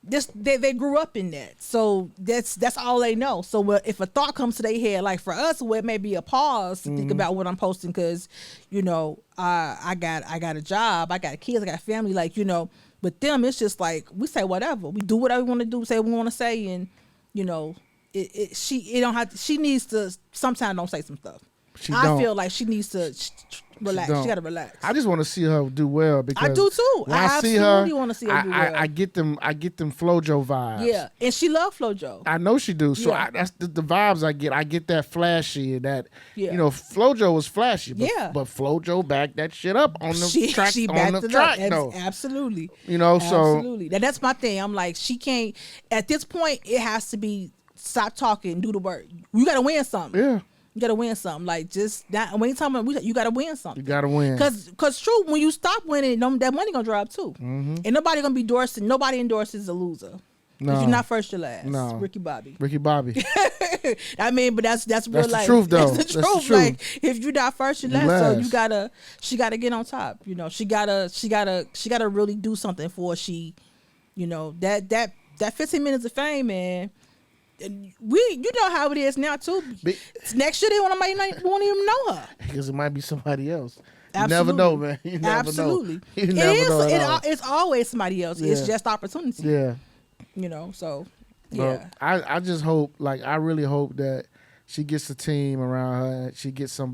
They grew up in that, so that's all they know. So if a thought comes to their head, like for us, it may be a pause to think about what I'm posting, because, you know, I got a job, I got kids, I got a family, like, you know. But them, it's just like we say whatever, we do whatever we want to do, say what we want to say, and you know, she needs to sometimes don't say some stuff. I feel like she needs to relax. She gotta relax. I just want to see her do well, because I do too. When I see her, want to see her do well. I get them FloJo vibes. Yeah, and she loves FloJo. I know she do. So that's the vibes I get. I get that flashy and that. Yeah. You know, FloJo was flashy. But, but FloJo backed that shit up on the track. She on the track. No, absolutely. You know, absolutely. That's my thing. I'm like, she can't. At this point, it has to be stop talking, do the work. You got to win something. Yeah. You gotta win something. Like, just that when you talking about, you gotta win something. You gotta win. Cause true, when you stop winning, that money gonna drop too. Mm-hmm. And nobody gonna be endorsing. Nobody endorses a loser. No, you're not first, you're last. No, Ricky Bobby. I mean, but that's real life. That's the truth, though. That's the truth. Like, if you're not first, you're last. So she gotta get on top. You know, she gotta really do something for she, you know, that 15 minutes of fame, man. You know how it is now too. Next year they won't even know her, because it might be somebody else. You Absolutely. never know, man. You never Absolutely. know. You never know. It's always somebody else. Yeah. It's just opportunity. Yeah. You know, so yeah. I just hope, like, I really hope that she gets a team around her. She gets some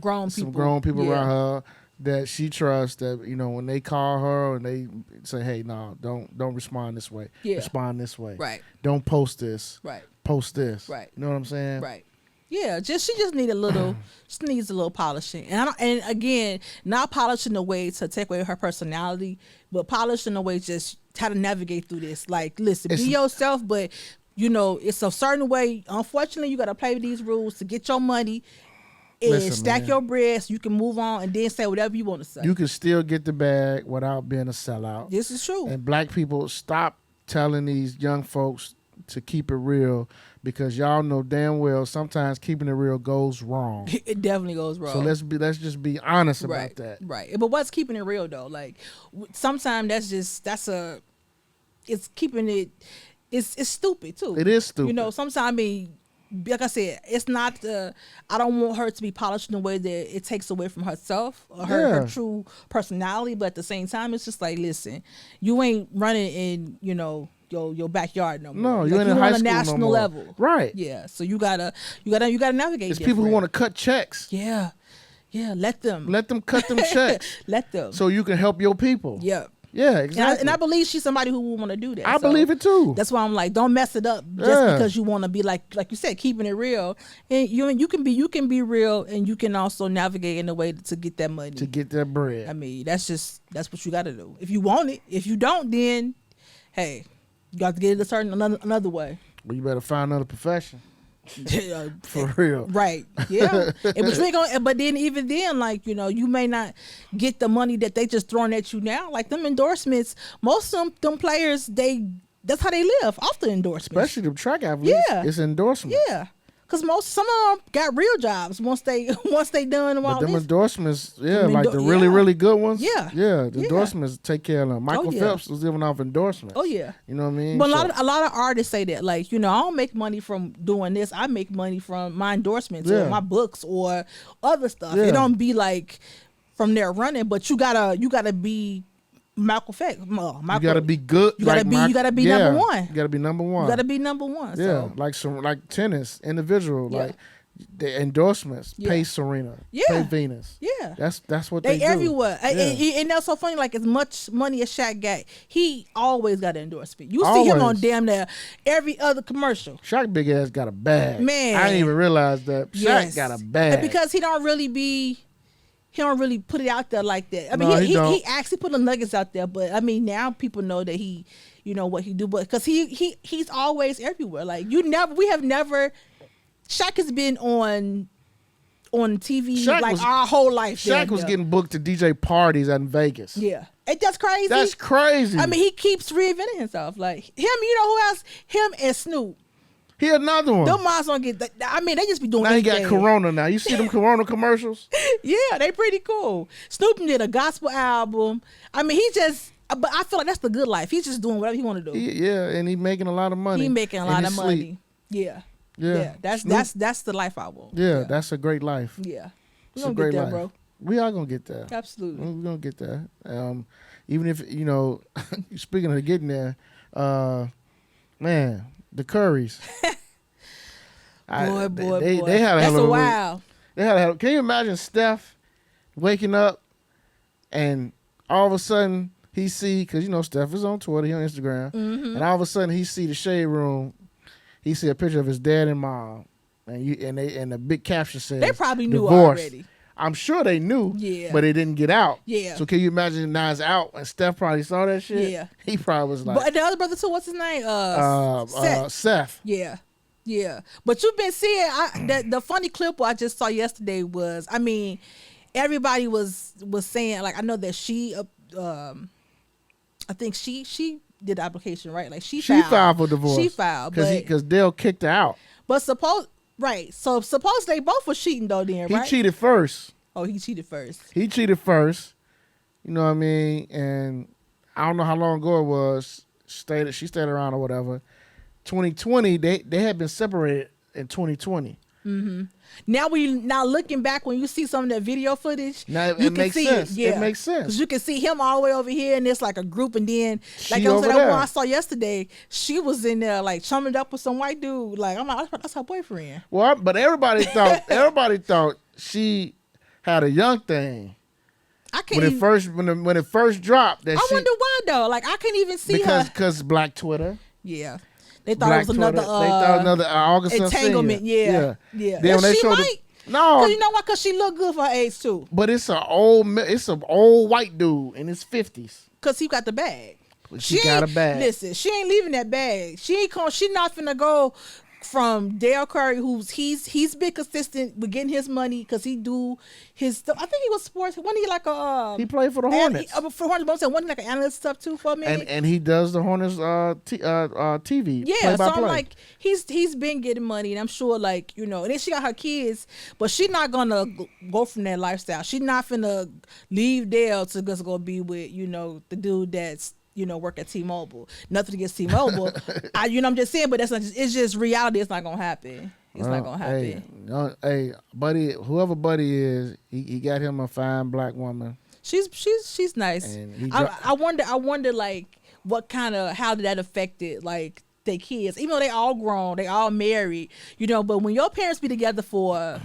grown people around her that she trusts, that, you know, when they call her and they say, hey, no, don't respond this way. Yeah. Respond this way. Right. Don't post this. Right. Post this. Right. You know what I'm saying? Right. Yeah, she just needs a little polishing, and again, not polishing the way to take away her personality, but polishing the way just how to navigate through this. Like, listen, be yourself, but you know, it's a certain way. Unfortunately, you got to play with these rules to get your money and stack your bread so you can move on and then say whatever you want to say. You can still get the bag without being a sellout. This is true. And black people, stop telling these young folks to keep it real, because y'all know damn well sometimes keeping it real goes wrong. It definitely goes wrong. So let's just be honest about that. Right. But what's keeping it real though? Like, sometimes it's keeping it. It's stupid too. It is stupid. You know, sometimes, I mean, like I said, it's not I don't want her to be polished in a way that it takes away from herself or her true personality. But at the same time, it's just like, listen, you ain't running in, you know, your backyard no more. No, you ain't in high school no more. On a national level. Right. Yeah. So you gotta navigate. It's people who want to cut checks. Yeah. Yeah. Let them cut them checks. Let them. So you can help your people. Yeah. Yeah, exactly. And I believe she's somebody who will want to do that. I believe it too. That's why I'm like, don't mess it up just because you want to be like you said, keeping it real. And you can be real, and you can also navigate in a way to get that money, to get that bread. I mean, that's what you got to do. If you want it, if you don't, then hey, you got to get it another way. Well, you better find another profession. For real. Right. Yeah. But then even then, like, you know, you may not get the money that they just throwing at you now. Like them endorsements, most of them players, that's how they live, off the endorsements. Especially the track athletes. Yeah. It's endorsements. Yeah. Cause some of them got real jobs once they done But all them this. endorsements, Them like the really, yeah. really good ones. Yeah. The Yeah. endorsements take care of them. Michael yeah. Phelps was giving off endorsements. Oh yeah. You know what I mean? But a lot of artists say that, like, I don't make money from doing this. I make money from my endorsements or my books or other stuff. Yeah. It don't be like from there running, but you gotta be Michael Phelps. You gotta be good. You gotta like you gotta be number one. You gotta be number one. You gotta be number one. Yeah, So. like tennis, individual, like the endorsements. Pay Serena. Pay Venus. Yeah. That's what they do. Everywhere. Yeah. And that's so funny. Like, as much money as Shaq got, he always got an endorsement. You see him on damn near every other commercial. Shaq big ass got a bag. Man, I didn't even realize that. Shaq got a bag because he don't really put it out there like that. I mean, No, he actually put the nuggets out there, but I mean, now people know that he, what he do, but because he's always everywhere. Like, we have never. Shaq has been on TV our whole life. Shaq was getting booked to DJ parties out in Vegas. Yeah, that's crazy. That's crazy. I mean, he keeps reinventing himself. Like him, who else? Him and Snoop. He another one. Them moms don't get that. I mean, they just be doing. Now anything. he got Corona. Now you see them Corona commercials. Yeah, they pretty cool. Snoop did a gospel album. I mean, but I feel like that's the good life. He's just doing whatever he want to do. Yeah, and he making a lot of money. He making a lot of money. Yeah. Yeah. That's the life I want. Yeah, that's a great life. Yeah. It's a great life, bro. We are gonna get there. Absolutely. We're gonna get there. Even if speaking of getting there, man, the Currys. Boy. They had a That's hell of a while. They had a hell. Can you imagine Steph waking up and all of a sudden he see, because Steph is on Twitter, he on Instagram, and all of a sudden he see the shade room. He see a picture of his dad and mom, and the big caption says they probably knew divorce. already. I'm sure they knew, yeah, but it didn't get out. Yeah. So can you imagine now it's out and Steph probably saw that shit? Yeah. He probably was like, but the other brother too, what's his name? Seth. Yeah. But you've been seeing the funny clip I just saw yesterday was, I mean, everybody was saying, like, I know that she I think she did the application, right? Like she filed for divorce. She filed because Dale kicked her out. But suppose they both were cheating though. Then right? He cheated first. Oh, he cheated first. He cheated first. You know what I mean? And I don't know how long ago it was. She stayed around or whatever. 2020, they had been separated in 2020. Mm-hmm. Now looking back, when you see some of that video footage, now you it can makes see sense. Yeah, it makes sense. Because you can see him all the way over here, and it's like a group, and then like She over that there. one I saw yesterday, she was in there like chumming up with some white dude. Like, I'm like, that's her boyfriend. Well, but everybody thought she had a young thing. I can't. When it first dropped, I wonder why though. Like, I can't even see her because Black Twitter. Yeah. They thought it was another. They thought another August entanglement. Yeah. Then when they she showed might. No. Cause you know what? Cause she look good for her age too. But it's an old white dude in his 50s. Cause he got the bag. She got a bag. Listen, she ain't leaving that bag. She not finna go from Dale Curry, he's been consistent with getting his money because he do his stuff. I think he was sports. Wasn't he like a he played for the Hornets? For Hornets, but I'm saying wasn't he like an analyst stuff too for a minute? And he does the Hornets TV. Yeah, so I'm like he's been getting money, and I'm sure like and then she got her kids, but she's not gonna go from that lifestyle. She's not finna leave Dale to just go be with the dude that's work at T-Mobile. Nothing against T-Mobile. I'm just saying, but it's just reality. It's not gonna happen. It's not gonna happen. Hey, buddy, whoever Buddy is, he got him a fine black woman. She's nice. I wonder like how did that affect it, like their kids, even though they all grown, they all married, but when your parents be together for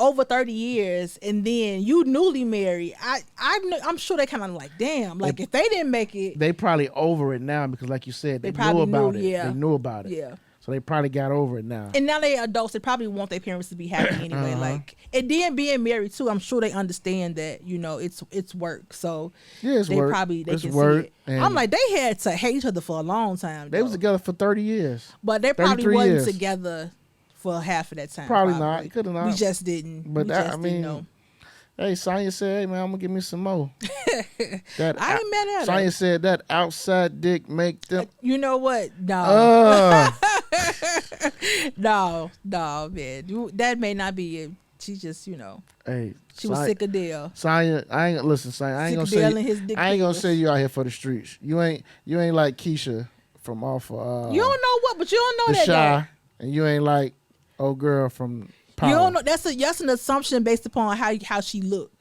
over 30 years and then you newly married, I'm sure they kind of like, damn, like if they didn't make it, they probably over it now because like you said, they knew about it. Yeah. They knew about it. Yeah. So they probably got over it now. And now they adults, they probably want their parents to be happy anyway. Like, and then being married too, I'm sure they understand that, it's work. So yeah, it's work. They can see work. it. I'm like, they had to hate each other for a long time. They was together for 30 years. But they probably wasn't together for half of that time. Probably not. Could have not. We just didn't. But hey, Sonya said, hey man, I'm gonna give me some more. I ain't mad at her. Sonya said that outside dick make them. You know what? No. No, man. That may not be it. She just, Hey, she was sick of Dale. Saya, I ain't listen. Saya, I ain't gonna Sick of Dale say. and his dick I ain't gonna pills. say you out here for the streets. You ain't like Keisha from off. You don't know what, but you don't know the that Shy, and you ain't like old girl from though. Power. You don't know. That's an assumption based upon how she looked.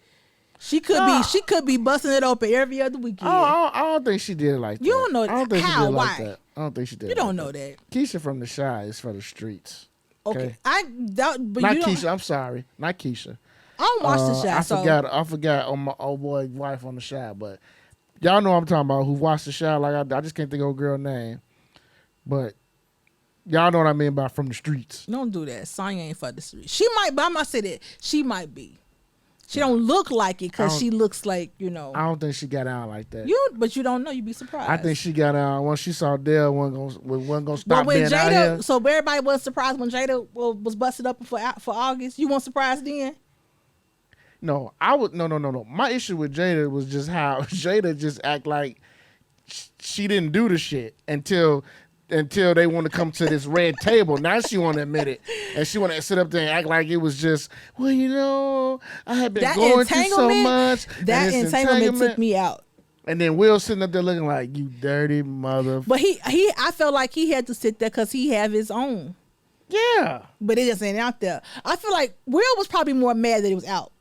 She could be busting it open every other weekend. I don't think she did it like that. You don't know I don't think how, she did it why? like that. I don't think she did. You it don't like know that. Keisha from the Shy is for the streets. Okay, Not but you don't. Keisha. I'm sorry, not Keisha. I don't watch the Shy. I forgot on my old boy wife on the Shy, but y'all know what I'm talking about. Who watched the Shy? Like I just can't think of a girl name, but y'all know what I mean by from the streets. Don't do that. Sonya ain't for the street. She might, but I'm not say that. She might be. She don't look like it because she looks like I don't think she got out like that. But you don't know. You'd be surprised. I think she got out once she saw Dale wasn't gonna stop but when being out here. So everybody was surprised when Jada was busted up for August. You weren't surprised then? No, I would no. My issue with Jada was just how Jada just act like she didn't do the shit until they want to come to this red table. Now she want to admit it, and she want to sit up there and act like it was just, well, I have been going through so much. That entanglement took me out. And then Will sitting up there looking like, you dirty mother. But I felt like he had to sit there because he have his own. Yeah. But it just ain't out there. I feel like Will was probably more mad that it was out.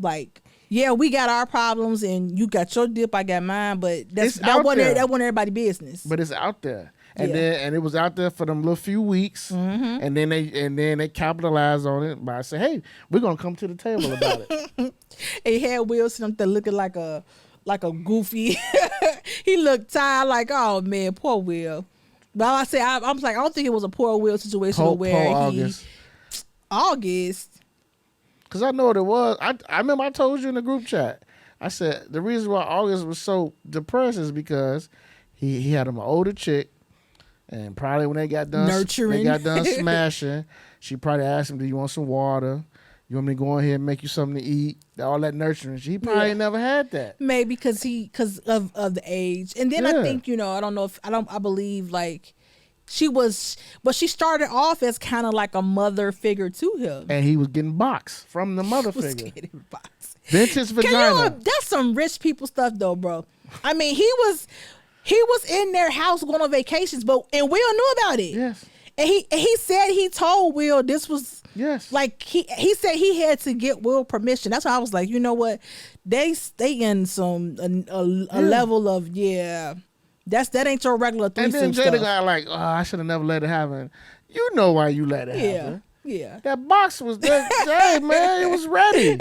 Like, yeah, we got our problems and you got your dip, I got mine, but that wasn't everybody's business. But it's out there. And then it was out there for them little few weeks, and then they capitalized on it by saying, "Hey, we're gonna come to the table about it." He had Will sitting up there looking like a goofy. He looked tired, like, oh man, poor Will. But I say I was like, I don't think it was a poor Will situation where August. Because I know what it was. I remember I told you in the group chat. I said the reason why August was so depressed is because he had an older chick. And probably when they got done smashing, she probably asked him, "Do you want some water? You want me to go in here and make you something to eat?" All that nurturing. He probably never had that. Maybe because of the age. And then I think, I believe like she started off as kind of like a mother figure to him. And he was getting boxed from the mother figure. Getting boxed. Vintage vagina. That's some rich people stuff though, bro. I mean, he was in their house going on vacations, and Will knew about it. Yes. And he said he told Will this was like he said he had to get Will permission. That's why I was like, you know what? They in some a level of that ain't your regular threesome. And then Jada got like, I should have never let it happen. You know why you let it happen. Yeah. That box was there. Hey man, it was ready.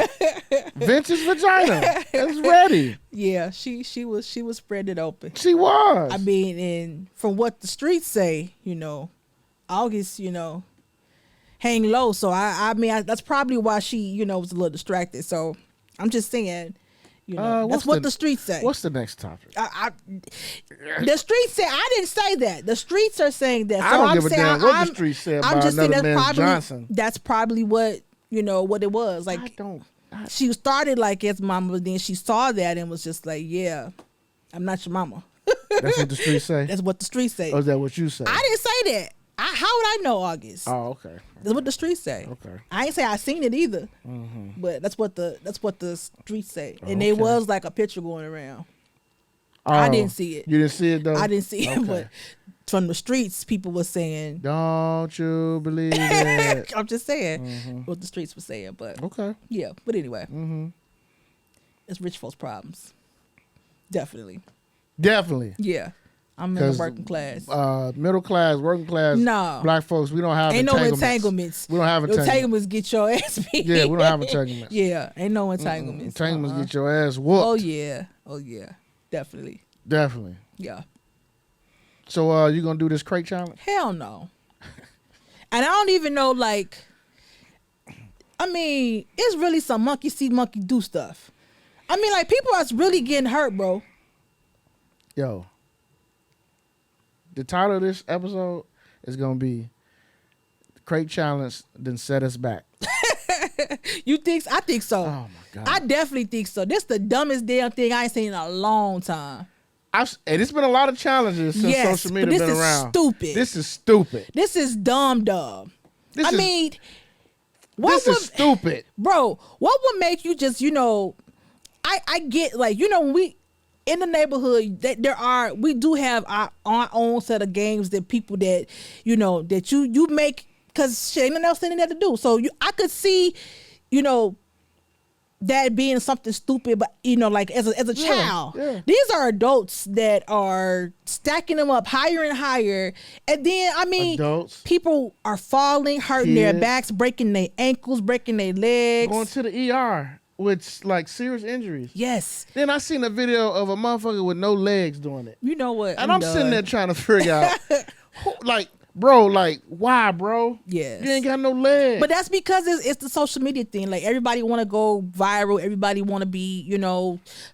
Vintage vagina. It was ready. Yeah, she was spread it open. She was. I mean, and from what the streets say, August, hang low. So I mean that's probably why she, was a little distracted. So I'm just saying, that's what the streets say. What's the next topic? The streets say, I didn't say that. The streets are saying that. So I don't give a damn what the streets say about another man Johnson. That's probably what, what it was. Like, she started like his mama, but then she saw that and was just like, yeah, I'm not your mama. That's what the streets say? That's what the streets say. Or is that what you say? I didn't say that. How would I know August? Oh, okay. That's what the streets say. Okay. I ain't say I seen it either, but that's what the streets say. And there was like a picture going around. Oh, I didn't see it. You didn't see it though? I didn't see it, but from the streets, people were saying, "Don't you believe it?" I'm just saying what the streets were saying, but okay. Yeah, but anyway, it's rich folks' problems. Definitely. Yeah. I'm in the working class. Middle class, working class, black folks, we don't have entanglements. We don't have entanglements. Entanglements get your ass beat. Yeah, we don't have entanglements. Yeah, ain't no entanglements. Entanglements get your ass whooped. Oh yeah. Definitely. Yeah. So you gonna do this crate challenge? Hell no. And I don't even know, like, I mean, it's really some monkey see, monkey do stuff. I mean, like, people are really getting hurt, bro. Yo. The title of this episode is gonna be "Crate Challenge Then Set Us Back." You think? I think so. Oh my god! I definitely think so. This is the dumbest damn thing I ain't seen in a long time. And it's been a lot of challenges since Yes, social but media this been is around. stupid. This is stupid. This is dumb. This is stupid. Bro, what would make you just, I get, like, when we in the neighborhood, that we do have our own set of games that people that, that you make, because shit ain't nothing else in there to do. So I could see, that being something stupid, but like as a child, these are adults that are stacking them up higher and higher, and then adults, people are falling, hurting their backs, breaking their ankles, breaking their legs, going to the ER with like serious injuries. Yes. Then I seen a video of a motherfucker with no legs doing it. You know what? And I'm sitting there trying to figure out, bro, why, bro? Yes. You ain't got no legs. But that's because it's the social media thing. Like, everybody want to go viral. Everybody want to be,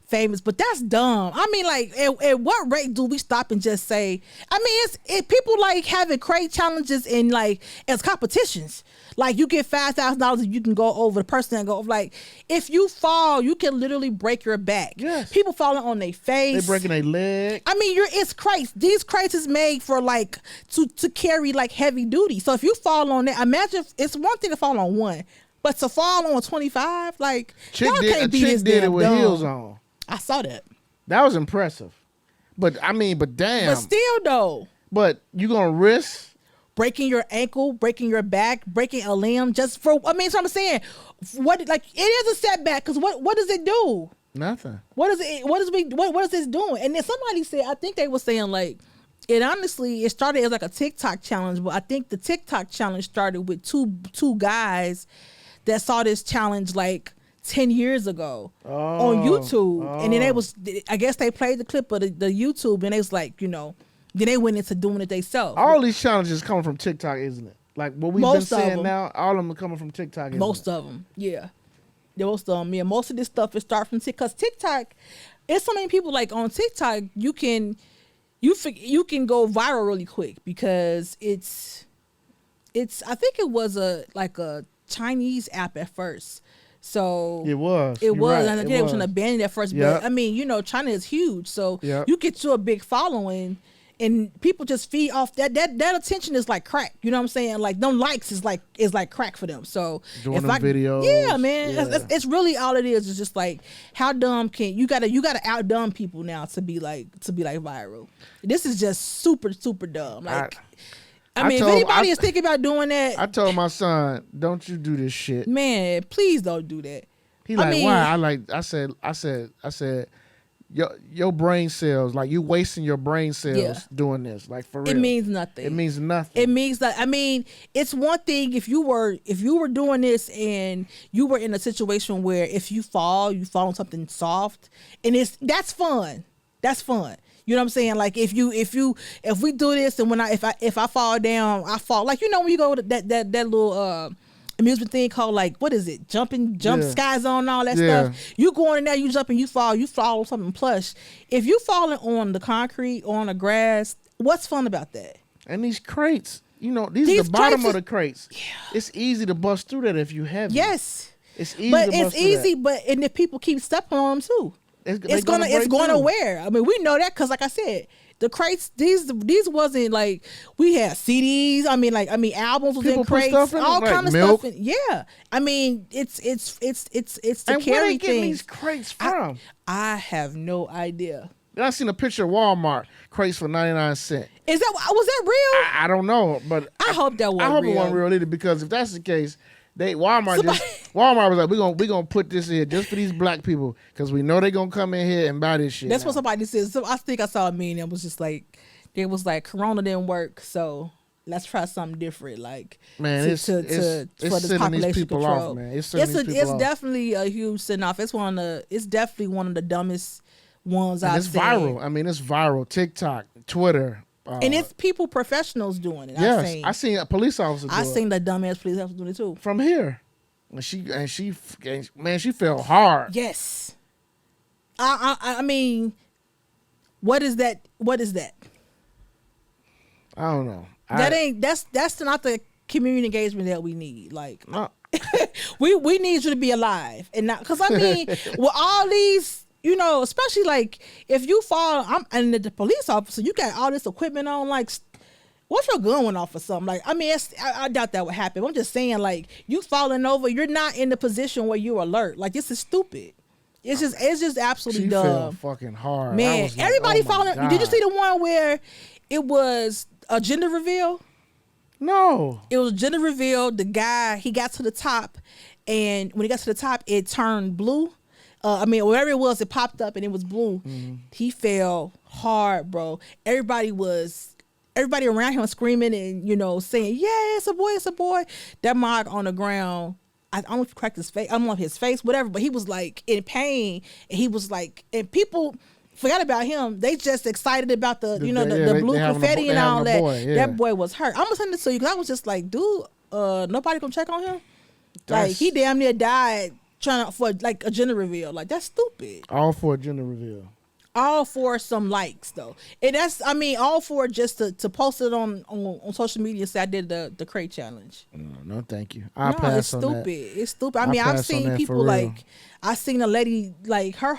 famous. But that's dumb. I mean, like, at what rate do we stop and just say? I mean, it's people like having crate challenges and like as competitions. Like, you get $5,000 and you can go over the person and go, like, if you fall, you can literally break your back. Yes. People falling on their face. They breaking their leg. I mean, it's crates. These crates is made for like to carry like heavy duty. So if you fall on that, imagine it's one thing to fall on one, but to fall on 25, like, y'all can't be this did it damn with dumb. heels on. I saw that. That was impressive. But damn. But still though. But you gonna risk breaking your ankle, breaking your back, breaking a limb just for, I mean, so I'm saying, what, like, it is a setback, because what does it do? Nothing. What is this doing? And then somebody said, I think they were saying, like, it started as like a TikTok challenge, but I think the TikTok challenge started with two guys that saw this challenge like 10 years ago on YouTube. And then I guess they played the clip of the YouTube, and it was like, then they went into doing it themselves. All these challenges coming from TikTok, isn't it? Like what we've been saying now, all of them are coming from TikTok. Most of them, yeah. Most of them, yeah. Most of this stuff is start from TikTok. Because TikTok, it's so many people like on TikTok. You can go viral really quick because it's. I think it was a Chinese app at first. So it was. It was. Right. And I think it was going to ban it at first. Yep. But I mean, China is huge, so you get to a big following. And people just feed off that attention is like crack. You know what I'm saying? Like, them likes is like crack for them. So doing them videos. Yeah, man. Yeah. It's really all it is. It's just like, how dumb can you gotta out dumb people now to be like viral. This is just super, super dumb. Like, I mean, if anybody is thinking about doing that, I told my son, don't you do this shit. Man, please don't do that. He why? I said your brain cells, like, you wasting your brain cells doing this, like, for real. It means nothing. It means nothing. It means that, I mean, it's one thing if you were doing this and you were in a situation where if you fall on something soft, and that's fun. That's fun. You know what I'm saying? Like, if we do this, and if I fall down, I fall, like, when you go to that little amusement thing called, like, what is it? Jump Sky Zone and all that stuff. You go in there, you jump and you fall on something plush. If you falling on the concrete or on the grass, what's fun about that? And these crates, these are the bottom of the crates. Yeah. It's easy to bust through that if you have it. Yes. It's easy to bust through that. And if people keep stepping on them too, it's gonna wear. I mean, we know that because, like I said, the crates, these wasn't like we had CDs. I mean, albums was in crates, all kind of milk. stuff. Yeah, I mean, it's the and carry where they getting things. These crates from? I have no idea. Then I seen a picture of Walmart crates for 99 cents. Was that real? I don't know, but I hope that wasn't real. I hope it wasn't real either, because if that's the case, Walmart was like, we gonna put this here just for these black people, because we know they gonna come in here and buy this shit. That's what somebody said. So I think I saw a meme that was just like, it was like, Corona didn't work, so let's try something different. Like, man, it's for this population people control. Off, man. It's definitely a huge send off. It's definitely one of the dumbest ones I've seen. It's viral. I mean, it's viral. TikTok, Twitter. And it's people, professionals doing it. Yes, I seen a police officer do it. I seen the dumbass police officer doing it too. From here. And she fell hard. Yes. I mean, what is that? I don't know. That's not the community engagement that we need. Like, we need you to be alive and not, because I mean, with all these you know, especially like if you fall, and the police officer, you got all this equipment on, like. What's your gun went off or something? Like, I mean, I doubt that would happen. I'm just saying, like, you falling over, you're not in the position where you're alert. Like, this is stupid. It's just absolutely She dumb. fell fucking hard. Man, Like, everybody oh my falling. God. Did you see the one where it was a gender reveal? No. It was a gender reveal. The guy, he got to the top, and when he got to the top, it turned blue. I mean, whatever it was, it popped up and it was blue. Mm-hmm. He fell hard, bro. Everybody around him screaming and, you know, saying, yeah, it's a boy. That mark on the ground, I don't know if he cracked his face, I don't know if his face, whatever, but he was like in pain, and he was like, and people forgot about him. They just excited about the blue confetti and all that. Boy, yeah. That boy was hurt. I'm gonna send it to you because I was just like, dude, nobody gonna check on him? Like, he damn near died trying for like a gender reveal. Like, that's stupid. All for a gender reveal. All for some likes though, and that's, I mean, all for just to post it on social media. Say I did the crate challenge. No, thank you. No, it's stupid. It's stupid. I mean, I've seen people like, I seen a lady like her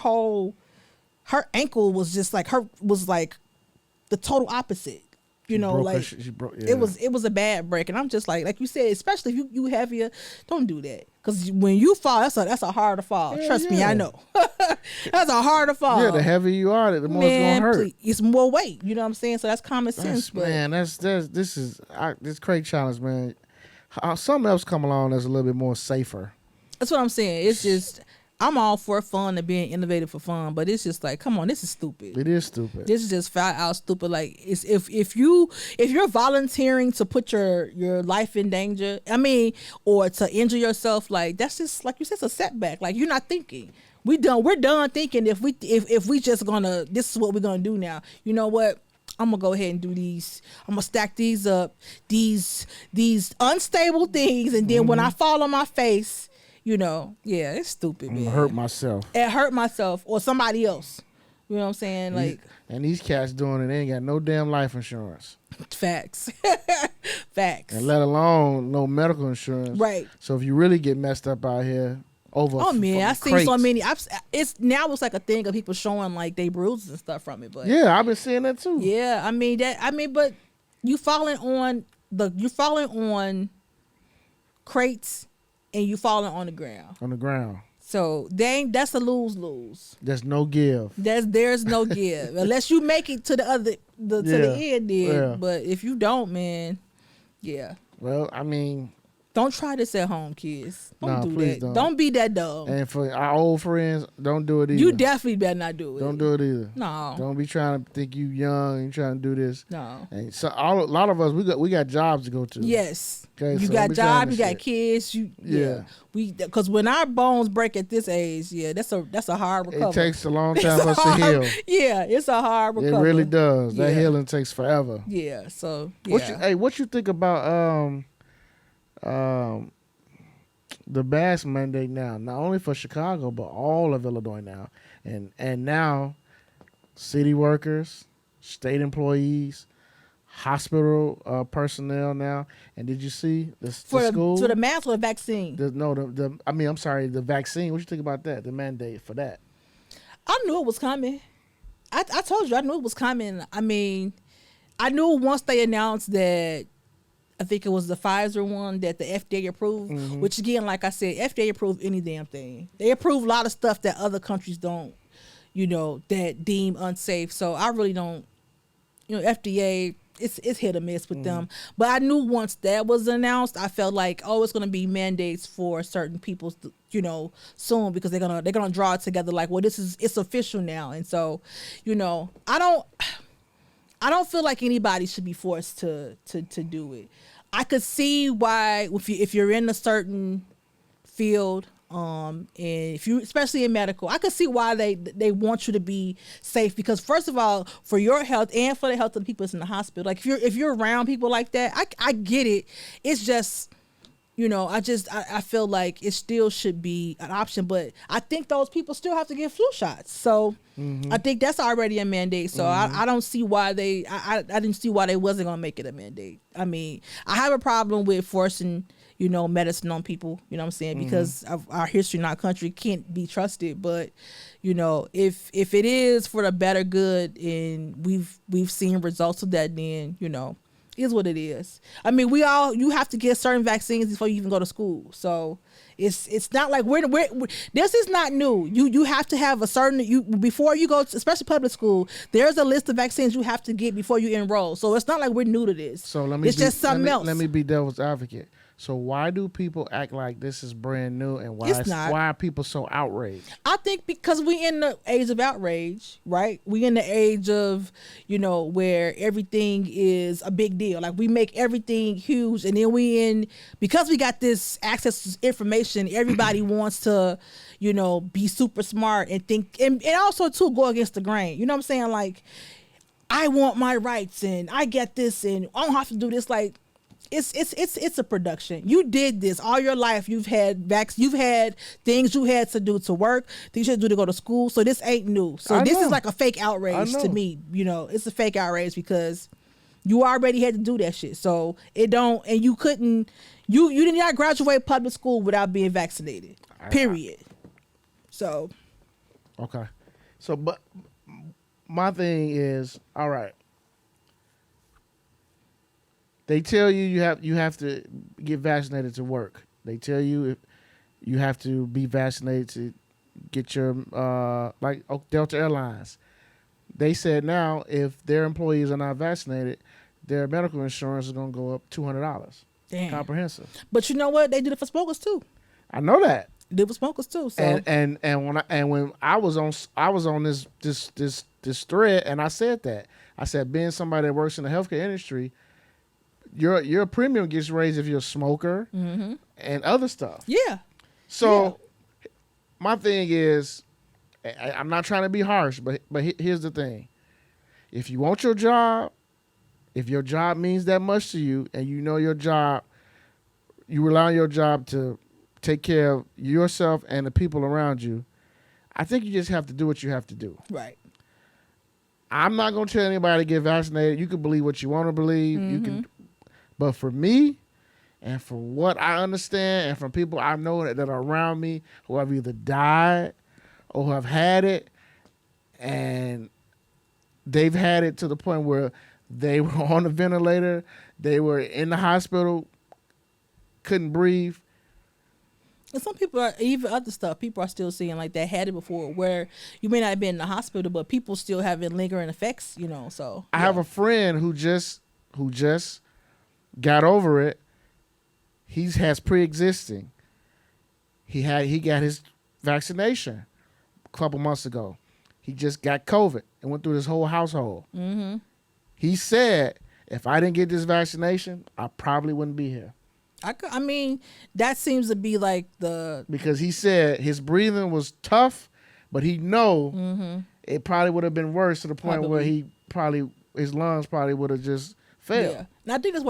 ankle was just like the total opposite. You know, like she broke, yeah. it was a bad break, and I'm just like you said, especially if you heavier, don't do that, because when you fall, that's a harder fall. Yeah, Trust me, I know. That's a harder fall. Yeah, the heavier you are, the more it's gonna hurt. Please, it's more weight. You know what I'm saying? So that's common sense. But Man, this crate challenge, man. Something else come along that's a little bit more safer. that's what I'm saying. It's just, I'm all for fun and being innovative for fun, but it's just like, come on, this is stupid. It is stupid. This is just flat out stupid. Like, it's if you're volunteering to put your life in danger, I mean, or to injure yourself, like, that's just, like you said, it's a setback. Like, you're not thinking. We're done thinking if we just gonna, this is what we're gonna do now. You know what? I'm gonna go ahead and do these. I'm gonna stack these up, these unstable things, and then when I fall on my face, you know, yeah, it's stupid, man. I'm gonna hurt myself. It hurt myself or somebody else. You know what I'm saying? Like, and these cats doing it, they ain't got no damn life insurance. Facts. Facts. And let alone no medical insurance. Right. So if you really get messed up out here over, oh man, I seen crates. so many. It's like a thing of people showing like they bruises and stuff from it. But yeah, I've been seeing that too. Yeah, but you falling on crates and you falling on the ground. On the ground. So that's a lose. There's no give. There's no give unless you make it to the end. Then, yeah. But if you don't, man, yeah. Well, I mean, don't try this at home, kids. Don't do please that. don't. Don't be that dumb. And for our old friends, don't do it either. You definitely better not do it. Don't do it either. No. Don't be trying to think you young and trying to do this. No. And so a lot of us, we got jobs to go to. Yes. Okay, you so got jobs, you got shit. kids. Yeah. Because when our bones break at this age, yeah, that's a hard recovery. It takes a long time for us to heal. Yeah, it's a hard recovery. It really does. That Yeah. healing takes forever. Yeah. So yeah. What you think about the mask mandate now? Not only for Chicago, but all of Illinois now, and now city workers, state employees, hospital personnel now. And did you see the school? For the mask or the vaccine? The vaccine. What you think about that? The mandate for that? I knew it was coming. I told you I knew it was coming. I mean, I knew once they announced that, I think it was the Pfizer one that the FDA approved, which again, like I said, FDA approved any damn thing. They approve a lot of stuff that other countries don't, that deem unsafe. So I really don't, FDA, it's hit or miss with them. But I knew once that was announced, I felt like, it's going to be mandates for certain people, soon, because they're gonna draw it together like, well, it's official now. And so, I don't feel like anybody should be forced to do it. I could see why if you're in a certain field, and if you, especially in medical, I could see why they want you to be safe, because first of all, for your health and for the health of the people that's in the hospital. Like if you're around people like that, I get it. It's just, I feel like it still should be an option, but I think those people still have to get flu shots. So I think that's already a mandate. So I don't see why I didn't see why they wasn't going to make it a mandate. I mean, I have a problem with forcing, medicine on people, you know what I'm saying? Because of our history in our country can't be trusted. But, if it is for the better good and we've seen results of that, then, is what it is. I mean, you have to get certain vaccines before you even go to school. So it's not like we're this is not new. You have to have a certain, before you go to, especially public school, there's a list of vaccines you have to get before you enroll. So it's not like we're new to this. So just something else. Let me be devil's advocate. So why do people act like this is brand new, and why are people so outraged? I think because we in the age of outrage, right? We in the age of, where everything is a big deal. Like we make everything huge, and then because we got this access to information, everybody wants to, be super smart and think, and also too go against the grain. You know what I'm saying? Like, I want my rights, and I get this, and I don't have to do this. Like, it's a production. You did this all your life. You've had things you had to do to work, things you had to do to go to school. So this ain't new. So this is like a fake outrage to me. It's a fake outrage because you already had to do that shit. So it don't, and you couldn't. You did not graduate public school without being vaccinated. Period. So. Okay. So, but my thing is, all right. They tell you you have to get vaccinated to work. They tell you you have to be vaccinated to get your like Delta Airlines. They said now if their employees are not vaccinated, their medical insurance is going to go up $200. Damn. Comprehensive. But you know what? They did it for smokers too. I know that. They did it for smokers too. So and when I was on this thread, and I said that. I said, being somebody that works in the healthcare industry, your premium gets raised if you're a smoker and other stuff. Yeah. So my thing is, I'm not trying to be harsh, but here's the thing. If you want your job, if your job means that much to you, and your job, you rely on your job to take care of yourself and the people around you, I think you just have to do what you have to do. Right. I'm not going to tell anybody to get vaccinated. You can believe what you want to believe. You can. But for me, and for what I understand, and from people I know that are around me who have either died or who have had it, and they've had it to the point where they were on a ventilator, they were in the hospital, couldn't breathe. And some people are, even other stuff, people are still seeing like that had it before, where you may not have been in the hospital, but people still having lingering effects, so. I have a friend who just got over it. He has pre-existing. He got his vaccination a couple months ago. He just got COVID and went through his whole household. Mm-hmm. He said, if I didn't get this vaccination, I probably wouldn't be here. I mean, that seems to be like because he said his breathing was tough, but he it probably would have been worse to the point where his lungs probably would have just failed. Yeah. And I think that's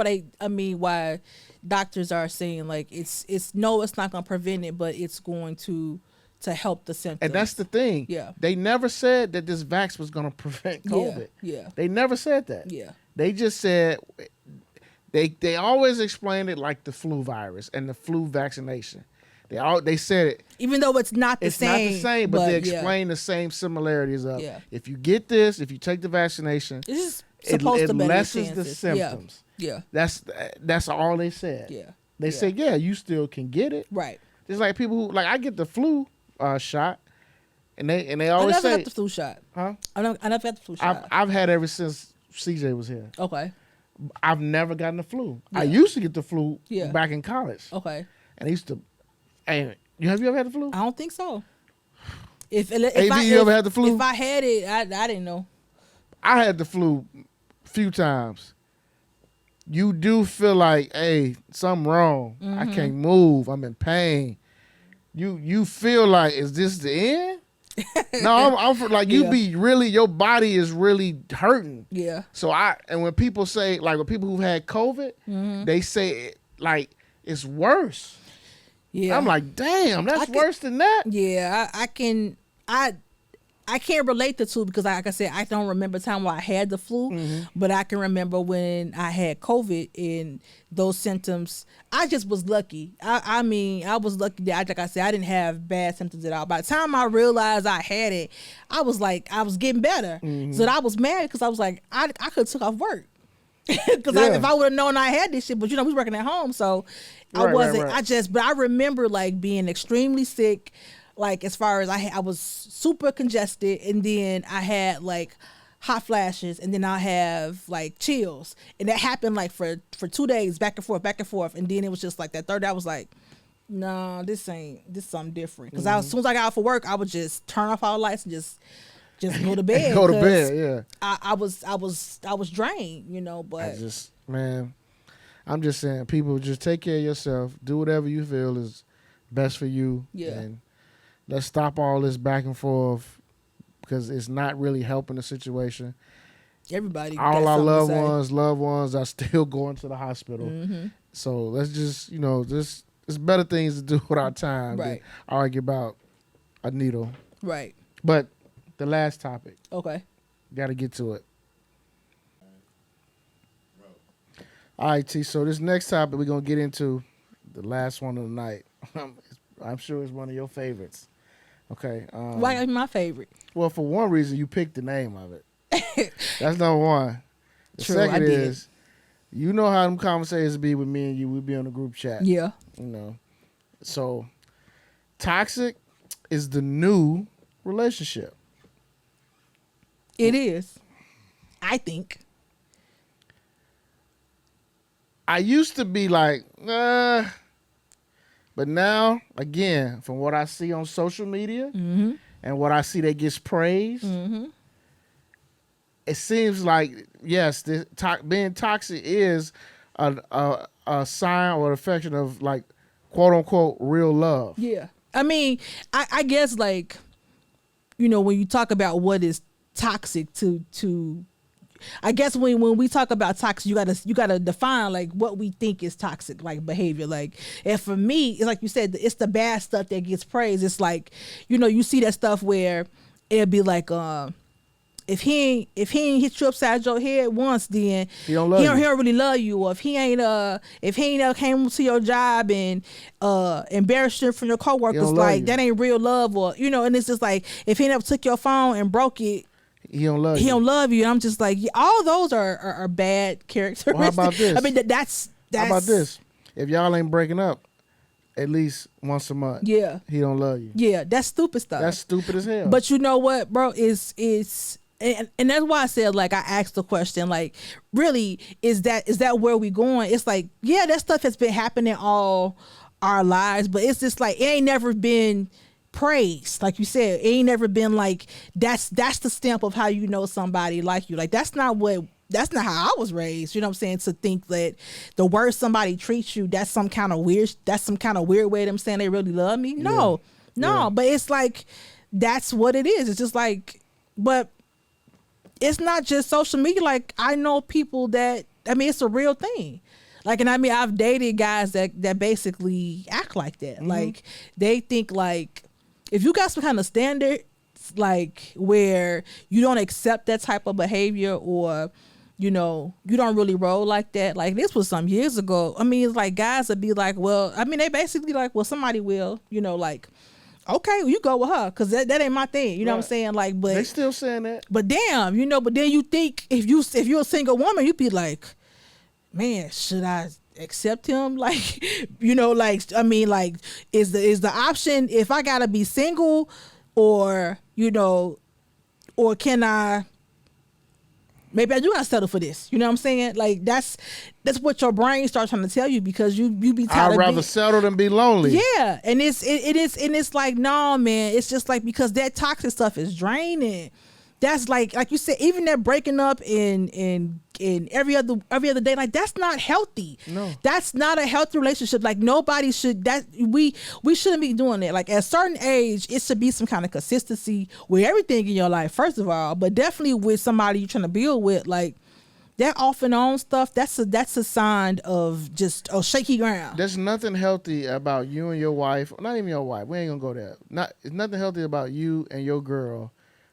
why doctors are saying like it's not going to prevent it, but it's going to help the symptoms. And that's the thing. Yeah. They never said that this vax was going to prevent COVID. Yeah. They never said that. Yeah. They just said they always explained it like the flu virus and the flu vaccination. They said it. Even though it's not the same. It's not the same, but they explain the same similarities of if you get this, if you take the vaccination, it's supposed to lessens the symptoms. Yeah. That's all they said. Yeah. They said, you still can get it. Right. It's like people who I get the flu shot, and they always say I never got the flu shot. Huh? I never got the flu shot. I've had ever since CJ was here. Okay. I've never gotten the flu. Yeah. I used to get the flu back in college. Okay. And I used to. Hey, have you ever had the flu? I don't think so. If you ever had the flu? If I had it, I didn't know. I had the flu a few times. You do feel like, hey, something wrong. I can't move. I'm in pain. You feel like, is this the end? No, I'm like, be really, your body is really hurting. Yeah. So when people say, like, when people who've had COVID, they say, like, it's worse. Yeah. I'm like, damn, that's worse than that. Yeah, I can't relate the two because, like I said, I don't remember the time where I had the flu, but I can remember when I had COVID and those symptoms. I just was lucky. I mean, I was lucky that, like I said, I didn't have bad symptoms at all. By the time I realized I had it, I was getting better. So I was mad because I was like, I could have took off work. Because if I would have known I had this shit, but we was working at home, so I wasn't. Right. But I remember like being extremely sick. Like as far as I was super congested, and then I had like hot flashes, and then I have like chills, and that happened like for 2 days, back and forth, and then it was just like that third day I was like, no, this something different. Because as soon as I got off of work, I would just turn off all the lights and just go to bed. Go to bed, yeah. I was drained, but I'm just saying, people, just take care of yourself, do whatever you feel is best for you, and let's stop all this back and forth because it's not really helping the situation. Everybody, all our loved ones are still going to the hospital. So let's just, there's better things to do with our time than argue about a needle. Right. But the last topic. Okay. Got to get to it. All right, T. So this next topic we're going to get into, the last one of the night. I'm sure it's one of your favorites. Okay. Why is my favorite? Well, for one reason, you picked the name of it. That's number one. The True, second is, you know how them conversations be with me and you. We be on the group chat. Yeah. So, toxic is the new relationship. It is. I think. I used to be like, but now, again, from what I see on social media and what I see that gets praised, it seems like, yes, being toxic is a sign or affection of, like, quote unquote, real love. Yeah. I mean, I guess, like, when you talk about what is toxic to I guess when we talk about toxic, you gotta define like what we think is toxic, like behavior. Like, and for me, it's like you said, it's the bad stuff that gets praised. It's like, you see that stuff where it'll be like, if he ain't hit you upside your head once, then he don't really love you. Or if he ain't ever came to your job and embarrassed you from your coworkers, like that ain't real love. Or and it's just like, if he never took your phone and broke it, he don't love you. And I'm just like, all those are bad characteristics. Well, how about this? I mean, that's how about this? If y'all ain't breaking up at least once a month, he don't love you. Yeah, that's stupid stuff. That's stupid as hell. But you know what, bro? Is and that's why I said, like, I asked the question, like, really, is that where we going? It's like, yeah, that stuff has been happening all our lives, but it's just like, it ain't never been praised. Like you said, it ain't never been like, that's the stamp of how you know somebody like you. Like, that's not how I was raised. You know what I'm saying? To think that the worse somebody treats you, that's some kind of weird way of them saying they really love me. No. But it's like, that's what it is. It's just like, but it's not just social media. Like, I know people that, I mean, it's a real thing. Like, and I mean, I've dated guys that basically act like that. Like, they think like, if you got some kind of standard, like where you don't accept that type of behavior, or you don't really roll like that. Like, this was some years ago. I mean, it's like guys would be like, well, I mean, they basically like, well, somebody will, like, okay, well, you go with her, because that ain't my thing. You know what I'm saying? Like, but they still saying that. But damn, but then you think if you're a single woman, you'd be like, man, should I accept him? Like, like, I mean, like, is the option if I gotta be single, or or can I, maybe I do gotta settle for this? You know what I'm saying? Like, that's what your brain starts trying to tell you, because you be tired. I'd rather settle than be lonely. Yeah, and it's like, no, man, it's just like, because that toxic stuff is draining. That's like you said, even that breaking up in every other day, like, that's not healthy. No, that's not a healthy relationship. Like, nobody should. That we shouldn't be doing that. Like, at a certain age, it should be some kind of consistency with everything in your life, first of all, but definitely with somebody you're trying to build with. Like, that off and on stuff, that's a sign of just shaky ground. There's nothing healthy about you and your wife, not even your wife. We ain't gonna go there. It's nothing healthy about you and your girl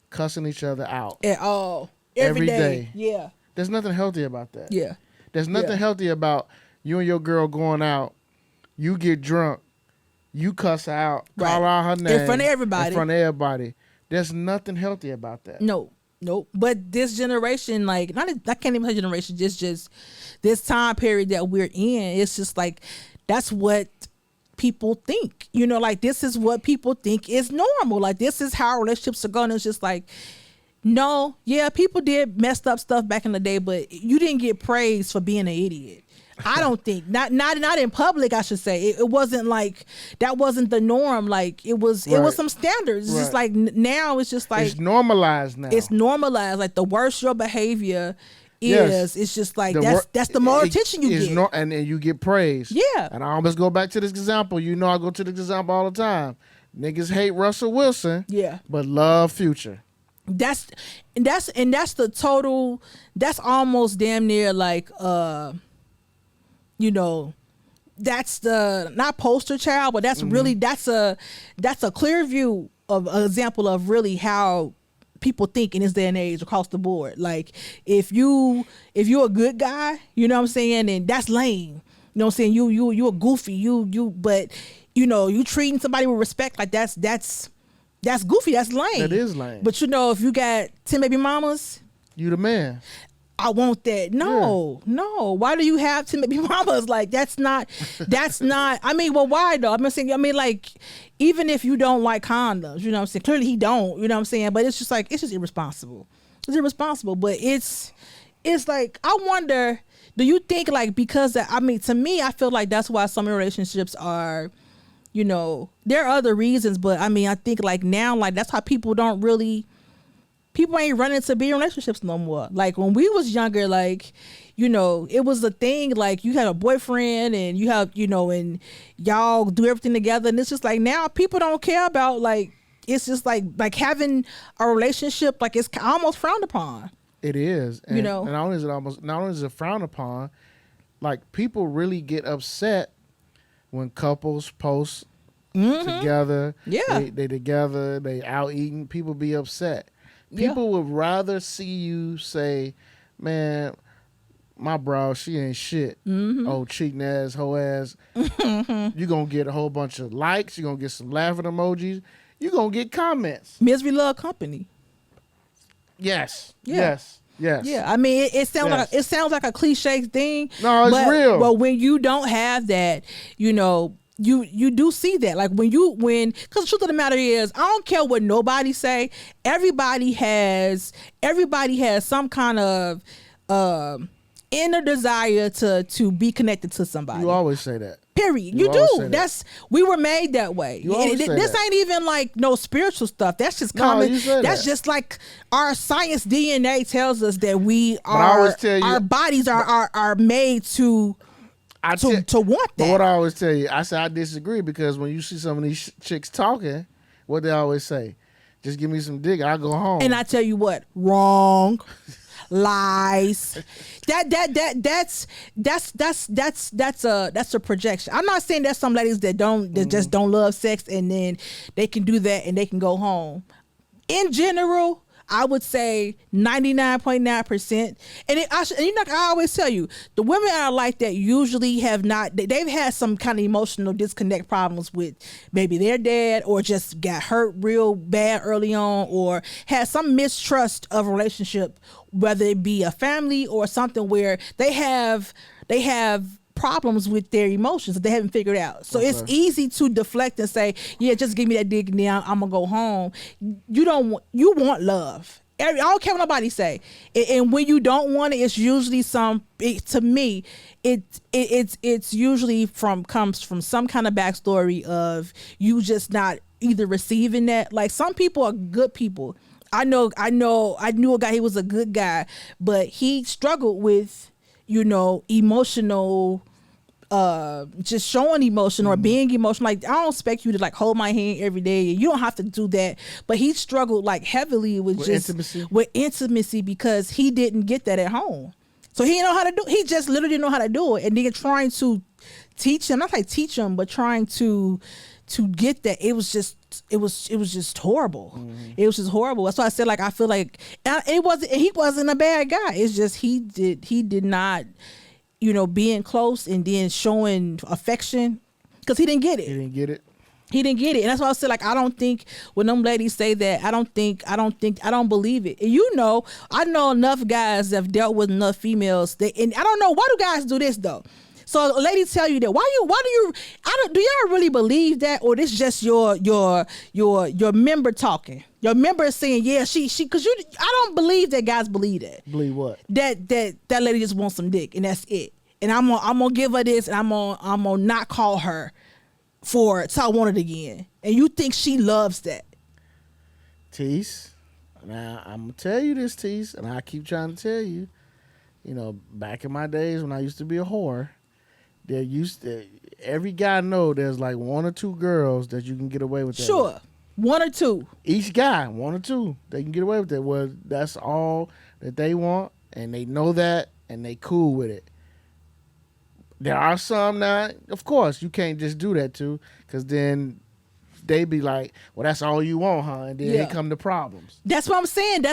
cussing each other out At all. every day. Yeah. There's nothing healthy about that. Yeah. There's nothing healthy about you and your girl going out. You get drunk. You cuss her out. Call out her name. In front of everybody. There's nothing healthy about that. No. Nope. But this generation, like, I can't even say generation, just this time period that we're in, it's just like, that's what people think. You know, like, this is what people think is normal. Like, this is how relationships are going. It's just like, no, yeah, people did messed up stuff back in the day, but you didn't get praised for being an idiot. I don't think not in public. I should say it wasn't like that wasn't the norm. Like it was some standards. It's just like now it's just like it's normalized now. It's normalized. Like the worse your behavior is, it's just like that's the more attention you get, and you get praise. Yeah. And I always go back to this example. You know, I go to this example all the time. Niggas hate Russell Wilson. Yeah. But love Future. That's the total. That's almost damn near like you know, that's the not poster child, but that's really that's a clear view of an example of really how people think in this day and age across the board. Like if you're a good guy, you know what I'm saying, and that's lame. You know what I'm saying? You a goofy. But you know, you treating somebody with respect, like that's goofy. That's lame. That is lame. But you know, if you got 10 baby mamas, you the man. I want that. No. Why do you have 10 baby mamas? Like that's not. I mean, well, why though? Like, even if you don't like condoms, you know what I'm saying? Clearly he don't. You know what I'm saying? But it's just like it's just irresponsible. It's irresponsible. But it's like I wonder. Do you think like because to me, I feel like that's why some relationships are. You know, there are other reasons, but I mean, I think like now, like that's how people ain't running to be in relationships no more. Like when we was younger, like, you know, it was a thing, like you had a boyfriend and you have, you know, and y'all do everything together. And it's just like now people don't care about like, it's just like having a relationship, like it's almost frowned upon. It is. And, you know, and not only is it frowned upon, like people really get upset when couples post together. Yeah. They together, they out eating, people be upset. People would rather see you say, man, my bro, she ain't shit. Oh, cheating ass, hoe ass. You're going to get a whole bunch of likes. You're going to get some laughing emojis. You're going to get comments. Misery love company. Yes. Yeah. Yes. Yes. Yeah. I mean, it sounds like a cliche thing. No, it's real. But when you don't have that, you know, you do see that. Like because the truth of the matter is, I don't care what nobody say. Everybody has some kind of inner desire to be connected to somebody. You always say that. Period. You do. We were made that way. This ain't even like no spiritual stuff. That's just common. That's just like our science DNA tells us that our bodies are made to want that. But what I always tell you, I disagree, because when you see some of these chicks talking, what they always say, just give me some dick, I'll go home. And I tell you what, wrong. Lies. That's a projection. I'm not saying there's some ladies that just don't love sex and then they can do that and they can go home. In general, I would say 99.9%. And you know, I always tell you, the women are like that usually they've had some kind of emotional disconnect problems with maybe their dad, or just got hurt real bad early on, or had some mistrust of a relationship, whether it be a family or something where they have problems with their emotions that they haven't figured out. So it's easy to deflect and say, yeah, just give me that dick and then I'm gonna go home. You want love. I don't care what nobody say. And when you don't want it, it's usually to me, it's usually comes from some kind of backstory of you just not either receiving that. Like some people are good people. I knew a guy, he was a good guy, but he struggled with, you know, emotional, just showing emotion or being emotional. Like, I don't expect you to like hold my hand every day. You don't have to do that. But he struggled like heavily with intimacy because he didn't get that at home. So he didn't know how to do. He just literally didn't know how to do it, and then trying to teach him, not like teach him, but trying to get that. It was just horrible. It was just horrible. That's why I said, like, I feel like he wasn't a bad guy. It's just he did not, being close and then showing affection, because he didn't get it. He didn't get it. And that's why I said, like, I don't think when them ladies say that, I don't believe it. And I know enough guys that have dealt with enough females and I don't know, why do guys do this though? So a lady tell you that, do y'all really believe that, or this just your member talking? Your member is saying, yeah, she, cause I don't believe that guys believe that. Believe what? That lady just wants some dick and that's it. And I'm gonna give her this, and I'm gonna not call her for it, so I want it again. And you think she loves that? Tise, now I'm gonna tell you this, Tise, and I keep trying to tell you. Back in my days when I used to be a whore, every guy know there's like one or two girls that you can get away with that. Sure, with. One or two. Each guy, one or two, they can get away with that. Well, that's all that they want, and they know that, and they cool with it. There are some now, of course, you can't just do that too, because then they be like, well, that's all you want, huh? And then here come the problems. That's what I'm saying.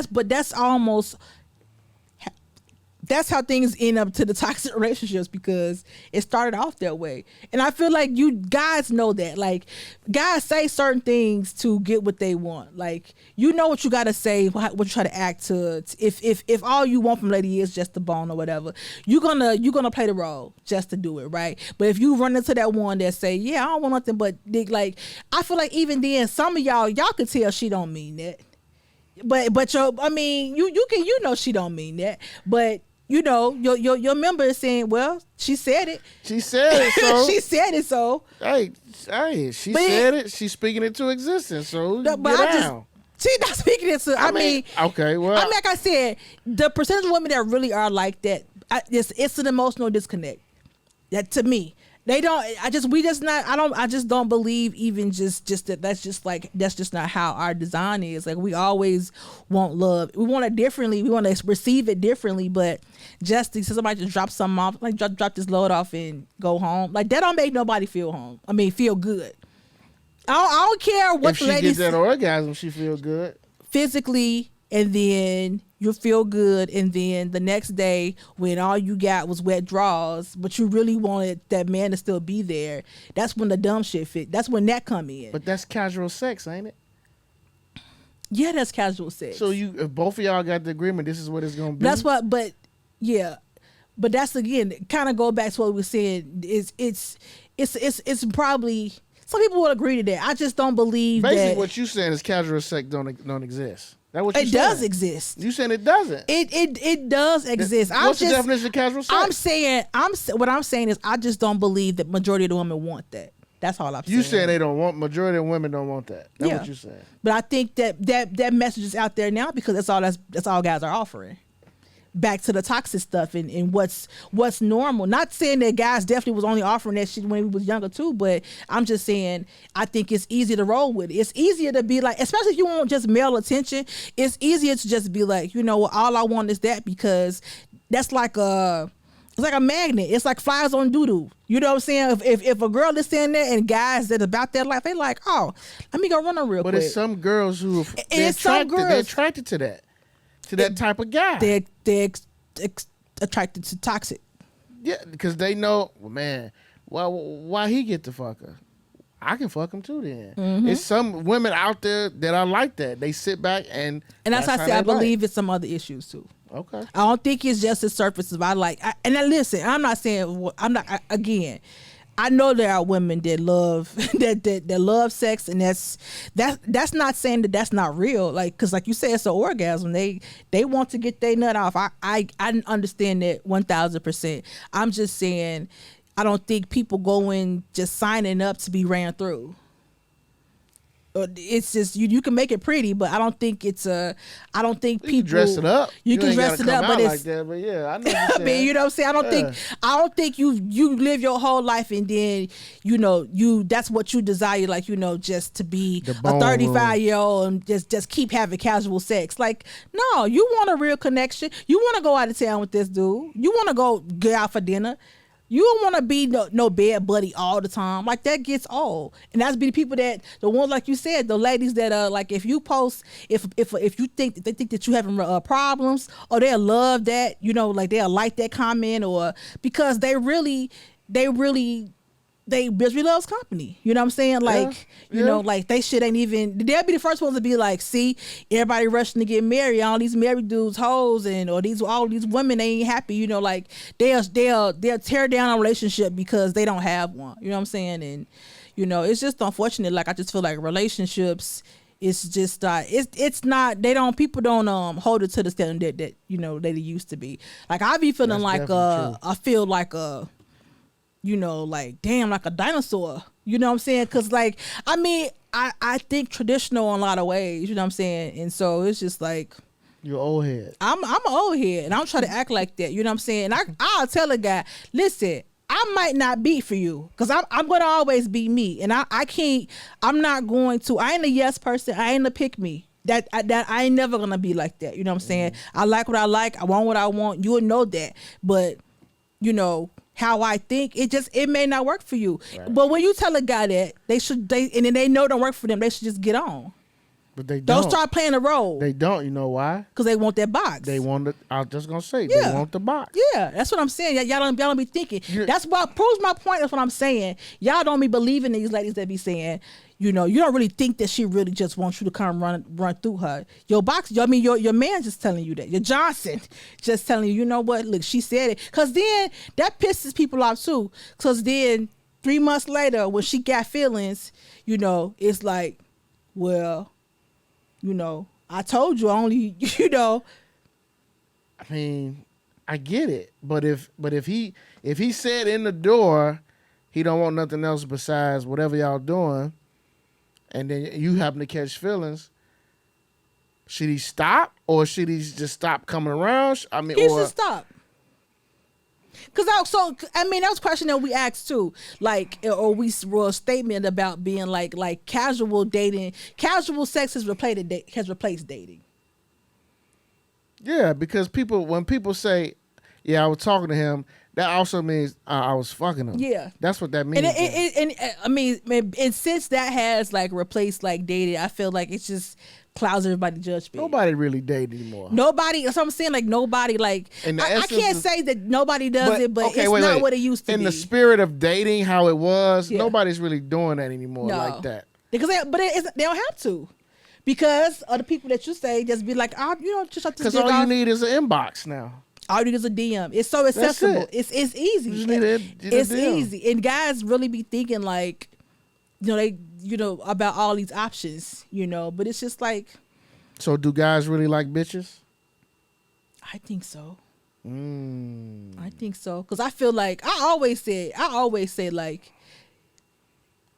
That's how things end up to the toxic relationships, because it started off that way. And I feel like you guys know that. Like, guys say certain things to get what they want. Like, what you got to say, what you try to act to. If all you want from lady is just the bone or whatever, you're gonna play the role just to do it, right? But if you run into that one that say, yeah, I don't want nothing but dick, like, I feel like even then, some of y'all could tell she don't mean that. But you she don't mean that. But your member is saying, well, she said it. She said it, so. She said it, so. Hey, she said it. She's speaking it to existence, so get down. She's not speaking it to, okay, well. Like I said, the percentage of women that really are like that, it's an emotional disconnect. That, to me. They don't. I just don't believe even just that. That's just not how our design is. Like, we always want love. We want it differently. We want to receive it differently. But just to somebody just drop something off, like drop this load off and go home, like that don't make nobody feel feel good. I don't care what the lady. If she gets that orgasm, she feel good physically, and then you feel good, and then the next day when all you got was wet draws, but you really wanted that man to still be there, that's when the dumb shit fit. That's when that come in. But that's casual sex, ain't it? Yeah, that's casual sex. So if both of y'all got the agreement, this is what it's gonna be. That's what. But yeah, but that's, again, kind of go back to what we were saying. It's probably, some people will agree to that. I just don't believe basically that. What you saying is casual sex don't exist. That what you it saying? Does exist. You saying it doesn't? It does exist. What's the definition of casual sex? What I'm saying is, I just don't believe that majority of the women want that. That's all I'm saying. You saying they don't want, majority of women don't want that. That's what you saying. But I think that message is out there now, because that's all guys are offering. Back to the toxic stuff and what's normal. Not saying that guys definitely was only offering that shit when we was younger too, but I'm just saying, I think it's easy to roll with it. It's easier to be like, especially if you want just male attention, it's easier to just be like, all I want is that, because that's like it's like a magnet. It's like flies on doo-doo. You know what I'm saying? If a girl is standing there and guys that about that life, they like, oh, let me go run her real quick. But it's some girls who they're attracted to that. To that type of guy. They're attracted to toxic. Yeah, because they know, well, man, why he get to fuck her? I can fuck him too then. Mm-hmm. It's some women out there that are like that. They sit back and that's how I say, I believe it's some other issues too. Okay. I don't think it's just the surface of listen, I'm not saying, again, I know there are women that love that love sex, and that's not saying that that's not real. Like, because like you said, it's an orgasm. They want to get their nut off. I understand that 1000%. I'm just saying, I don't think people go in just signing up to be ran through. It's just you can make it pretty, but I don't think it's a. I don't think You people can dress it up. You can ain't dress gotta it up, come but out it's. like that. But yeah, I know what I you're mean, saying. you know what I'm saying. I don't think you live your whole life and then you that's what you desire, like just to be The a bone 35-year-old and just keep having casual sex. Like, no, you want a real connection. You want to go out of town with this dude. You want to go out for dinner. You don't want to be no bed buddy all the time. Like, that gets old. And that's be the people the ones like you said, the ladies that like, if you post, if you think they think that you having problems, or they'll love that, like they'll like that comment, or because they misery loves company. You know what I'm saying? Like, like they shit ain't even. They'll be the first ones to be like, see, everybody rushing to get married. All these married dudes, hoes, and or all these women, they ain't happy. Like they'll tear down a relationship because they don't have one. You know what I'm saying? And it's just unfortunate. Like, I just feel like relationships. It's just it's not. People don't hold it to the standard that that they used to be. Like, I be feeling like I feel like like, damn, like a dinosaur. You know what I'm saying? Because, like, I mean, I think traditional in a lot of ways. You know what I'm saying? And so it's just like, you're old head. I'm an old head, and I'm trying to act like that. You know what I'm saying? And I'll tell a guy, listen, I might not be for you, because I'm going to always be me. And I can't, I'm not going to, I ain't a yes person. I ain't a pick me. That I ain't never going to be like that. You know what I'm saying? I like what I like. I want what I want. You'll know that. But, how I think, it may not work for you. Right. But when you tell a guy that and then they know it don't work for them, they should just get on. But they don't start playing the role. They don't. You know why? Because they want that box. They want it. I was just gonna say, they want the box. Yeah, that's what I'm saying. Y'all don't be thinking. That's what proves my point. That's what I'm saying. Y'all don't be believing these ladies that be saying, you don't really think that she really just wants you to come run through her. Your box, your man just telling you that. Your Johnson just telling you, you know what? Look, she said it. Because then that pisses people off too. Because then 3 months later, when she got feelings, it's like, well, I told you only, I mean, I get it. But if he said in the door he don't want nothing else besides whatever y'all doing, and then you happen to catch feelings, should he stop, or should he just stop coming around? I mean, he should stop. Because that was a question that we asked too, like, or we wrote a statement about being like casual dating, casual sex has replaced dating. Yeah, because when people say, "Yeah, I was talking to him," that also means I was fucking him. Yeah, that's what that means. And since that has like replaced like dating, I feel like it's just clouds everybody's judgment. Nobody really dates anymore. Nobody. That's what I'm saying. Like, nobody. Like, I can't say that nobody does it, but it's not what it used to be. In the spirit of dating, how it was, nobody's really doing that anymore like that. Because they don't have to. Because of the people that you say just be like, just shut this. Because all you need is an inbox now. All you need is a DM. It's so accessible. It's easy. You just need it's easy. And guys really be thinking like, they about all these options, but it's just like. So do guys really like bitches? I think so. I think so. Because I feel like I always say like,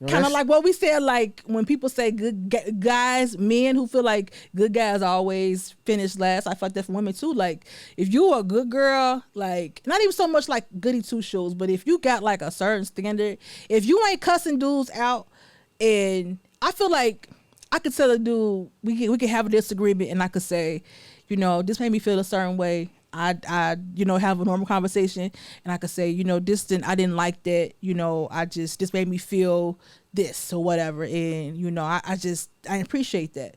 kind of like what we said, like when people say good guys, men who feel like good guys always finish last. I feel like that for women too. Like, if you are a good girl, like, not even so much like goody two shoes, but if you got like a certain standard, if you ain't cussing dudes out, and I feel like I could tell a dude, we could have a disagreement, and I could say, this made me feel a certain way. I have a normal conversation, and I could say, I didn't like that. This made me feel this or whatever, and I appreciate that.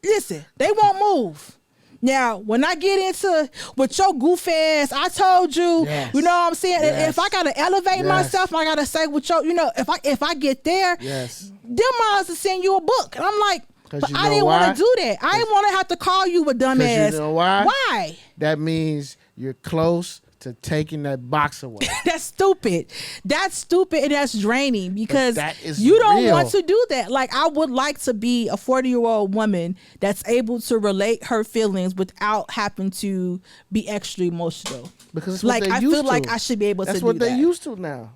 Listen, they won't move. Now, when I get into with your goof ass, I told you, you know what I'm saying? Yes. If I gotta elevate myself, I gotta say with your, if I get there, them miles to send you a book. And I'm like, but I didn't want to do that. I didn't want to have to call you a dumbass. You know why? Why? That means you're close to taking that box away. That's stupid. That's stupid, and that's draining, because you don't want to do that. Like, I would like to be a 40-year-old woman that's able to relate her feelings without having to be extra emotional. Because it's what they used to. I feel like I should be able to do that. That's what they used to now.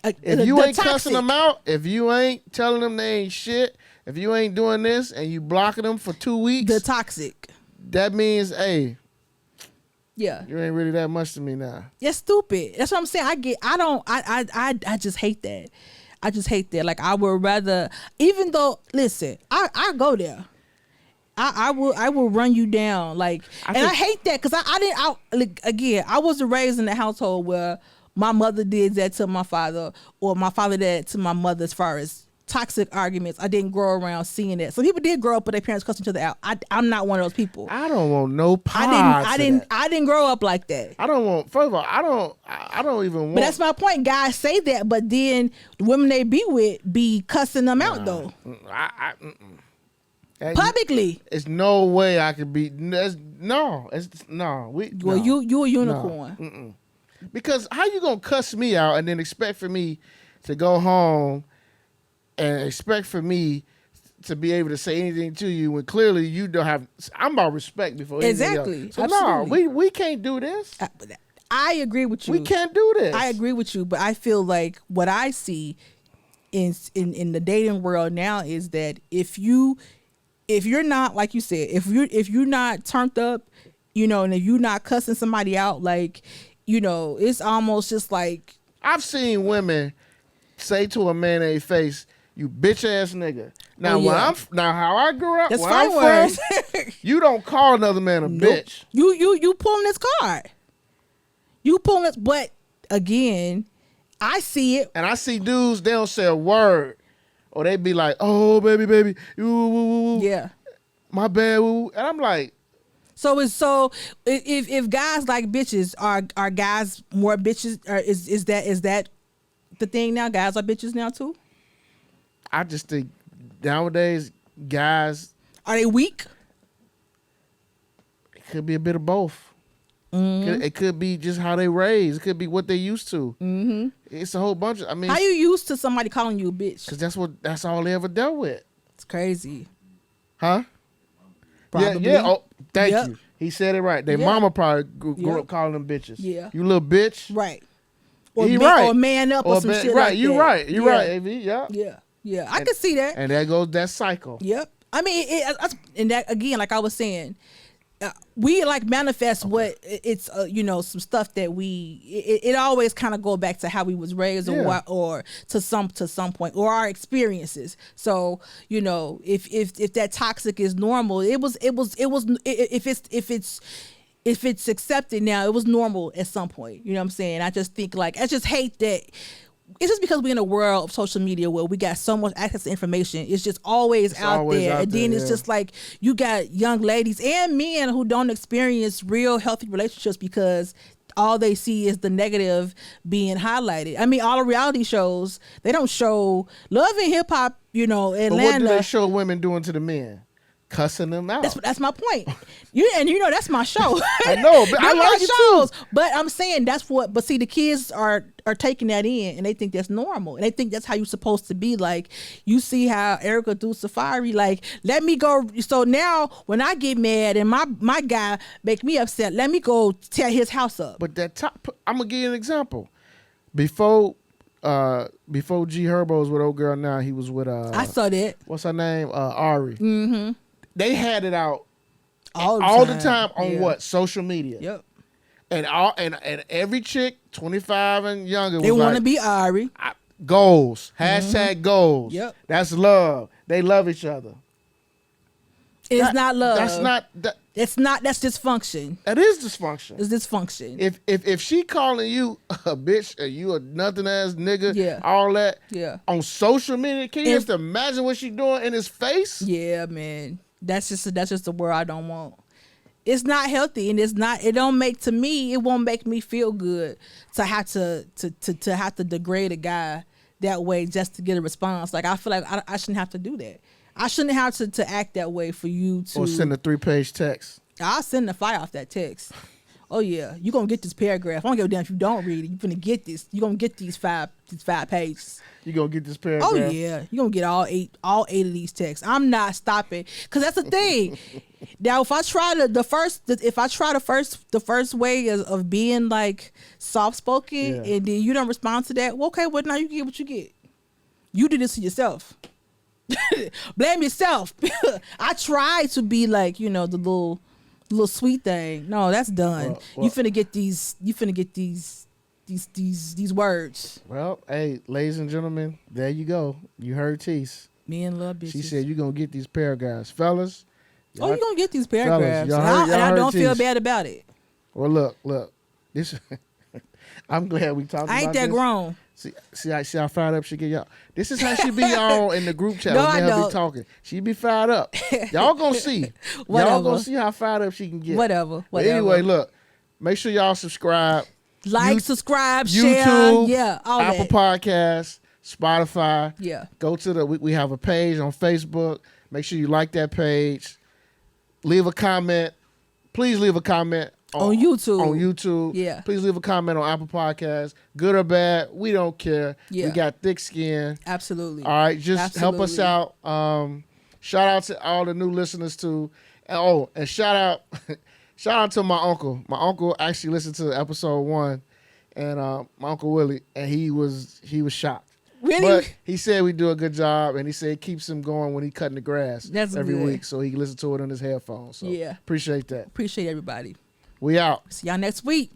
If you ain't cussing them out, if you ain't telling them they ain't shit, if you ain't doing this and you blocking them for 2 weeks, the toxic. That means, hey, yeah, you ain't really that much to me now. You're stupid. That's what I'm saying. I just hate that. I just hate that. Like, I would rather, even though, listen, I go there. I will run you down. Like, I hate that because I wasn't raised in a household where my mother did that to my father or my father did that to my mother as far as toxic arguments. I didn't grow around seeing that. Some people did grow up with their parents cussing each other out. I'm not one of those people. I don't want no part. I didn't grow up like that. I don't want. First of all, I don't even want. But that's my point. Guys say that, but then the women they be with be cussing them out though. Publicly. It's no way I could be. You a unicorn. Because how you gonna cuss me out and then expect for me to go home and expect for me to be able to say anything to you when clearly you don't have. I'm about respect before anything else. So absolutely. we can't do this. I agree with you. We can't do this. I agree with you, but I feel like what I see in the dating world now is that if you're not, like you said, if you're not turned up, and if you're not cussing somebody out, like, it's almost just like, I've seen women say to a man in their face, "You bitch ass nigga." Now, now how I grew up, that's where I'm from, you don't call another man a bitch. You pulling this card. You pulling this, but again, I see it, and I see dudes, they don't say a word, or they be like, "Oh baby, ooh, yeah, my bad," ooh. And I'm like, if guys like bitches, are guys more bitches? Or is that the thing now? Guys are bitches now too. I just think nowadays guys, are they weak? It could be a bit of both. Mm-hmm. It could be just how they raised. It could be what they used to. Mm-hmm. It's a whole bunch of. How you used to somebody calling you a bitch? Because that's all they ever dealt with. It's crazy. Huh? Probably. Yeah. Oh, thank you. He said it right. Their mama probably grew up calling them bitches. Yeah. You little bitch. Right. Or man up or some shit like that. You right. You right, AV. Yeah. Yeah. I can see that. And there goes that cycle. Yep. I mean, and that again, like I was saying, we like manifest what it's some stuff that it always kind of go back to how we was raised or to some point or our experiences. So if that toxic is normal, if it's accepted now, it was normal at some point. You know what I'm saying? I just think I just hate that. It's just because we're in a world of social media where we got so much access to information. It's just always out there. And then it's just like you got young ladies and men who don't experience real healthy relationships because all they see is the negative being highlighted. I mean, all the reality shows, they don't show Love and Hip Hop, Atlanta. But what do they show women doing to the men? Cussing them out. That's my point. That's my show. I know, but I like it shows too. But I'm saying but see, the kids are taking that in and they think that's normal. And they think that's how you're supposed to be. Like, you see how Erica do Safari, like, let me go. So now when I get mad and my guy make me upset, let me go tear his house up. But I'm going to give you an example. Before G Herbo was with old girl now, he was with I saw that. What's her name? Ari. Mm-hmm. They had it out all the time on what? Social media. Yep. And every chick 25 and younger they want to be Ari. Goals. Hashtag goals. Yep. That's love. They love each other. It's not love. That's not. That's dysfunction. That is dysfunction. It's dysfunction. If she calling you a bitch or you a nothing ass nigga, all that, on social media, can you just imagine what she doing in his face? Yeah, man. That's just the world I don't want. It's not healthy, and it won't make me feel good to have to degrade a guy that way just to get a response. Like, I feel like I shouldn't have to do that. I shouldn't have to act that way for you to. Or send a 3-page text. I'll send the fire off that text. Oh yeah, you gonna get this paragraph. I don't give a damn if you don't read it. You finna get this. You gonna get these five pages. You gonna get this paragraph? Oh yeah, you gonna get all eight of these texts. I'm not stopping, cause that's the thing. Now if I try the first way of being like soft spoken, and then you don't respond to that, well, okay, well now you get what you get. You did this to yourself. Blame yourself. I tried to be like, you know, the little sweet thing. No, that's done. Well, you finna get these words. Well, hey, ladies and gentlemen, there you go. You heard Tise. Me and love bitches. She said you're gonna get these paragraphs, fellas. Oh, you gonna get these paragraphs. Fellas, and I don't feel Tise. bad about it. Well, look. This. I'm glad we talked. I ain't about that this. grown. See how fired up she get y'all. This is how she be on in the group chat. No, when I they'll don't. be talking. She be fired up. Y'all gonna see. Y'all gonna see how fired up she can get. Whatever. But anyway, look. Make sure y'all subscribe. Subscribe, YouTube, share, yeah, all Apple that. Podcasts, Spotify. Yeah. Go to we have a page on Facebook. Make sure you like that page. Leave a comment. Please leave a comment On YouTube. On YouTube. Yeah. Please leave a comment on Apple Podcasts. Good or bad, we don't care. Yeah. We got thick skin. Absolutely. All right, just help us out. Shout out to all the new listeners too. And shout out to my uncle. My uncle actually listened to episode 1, and my Uncle Willie, and he was shocked. Really? But he said we do a good job, and he said it keeps him going when he cutting the grass. That's every good. week, so he can listen to it on his headphones. So Yeah. appreciate that. Appreciate everybody. We out. See y'all next week.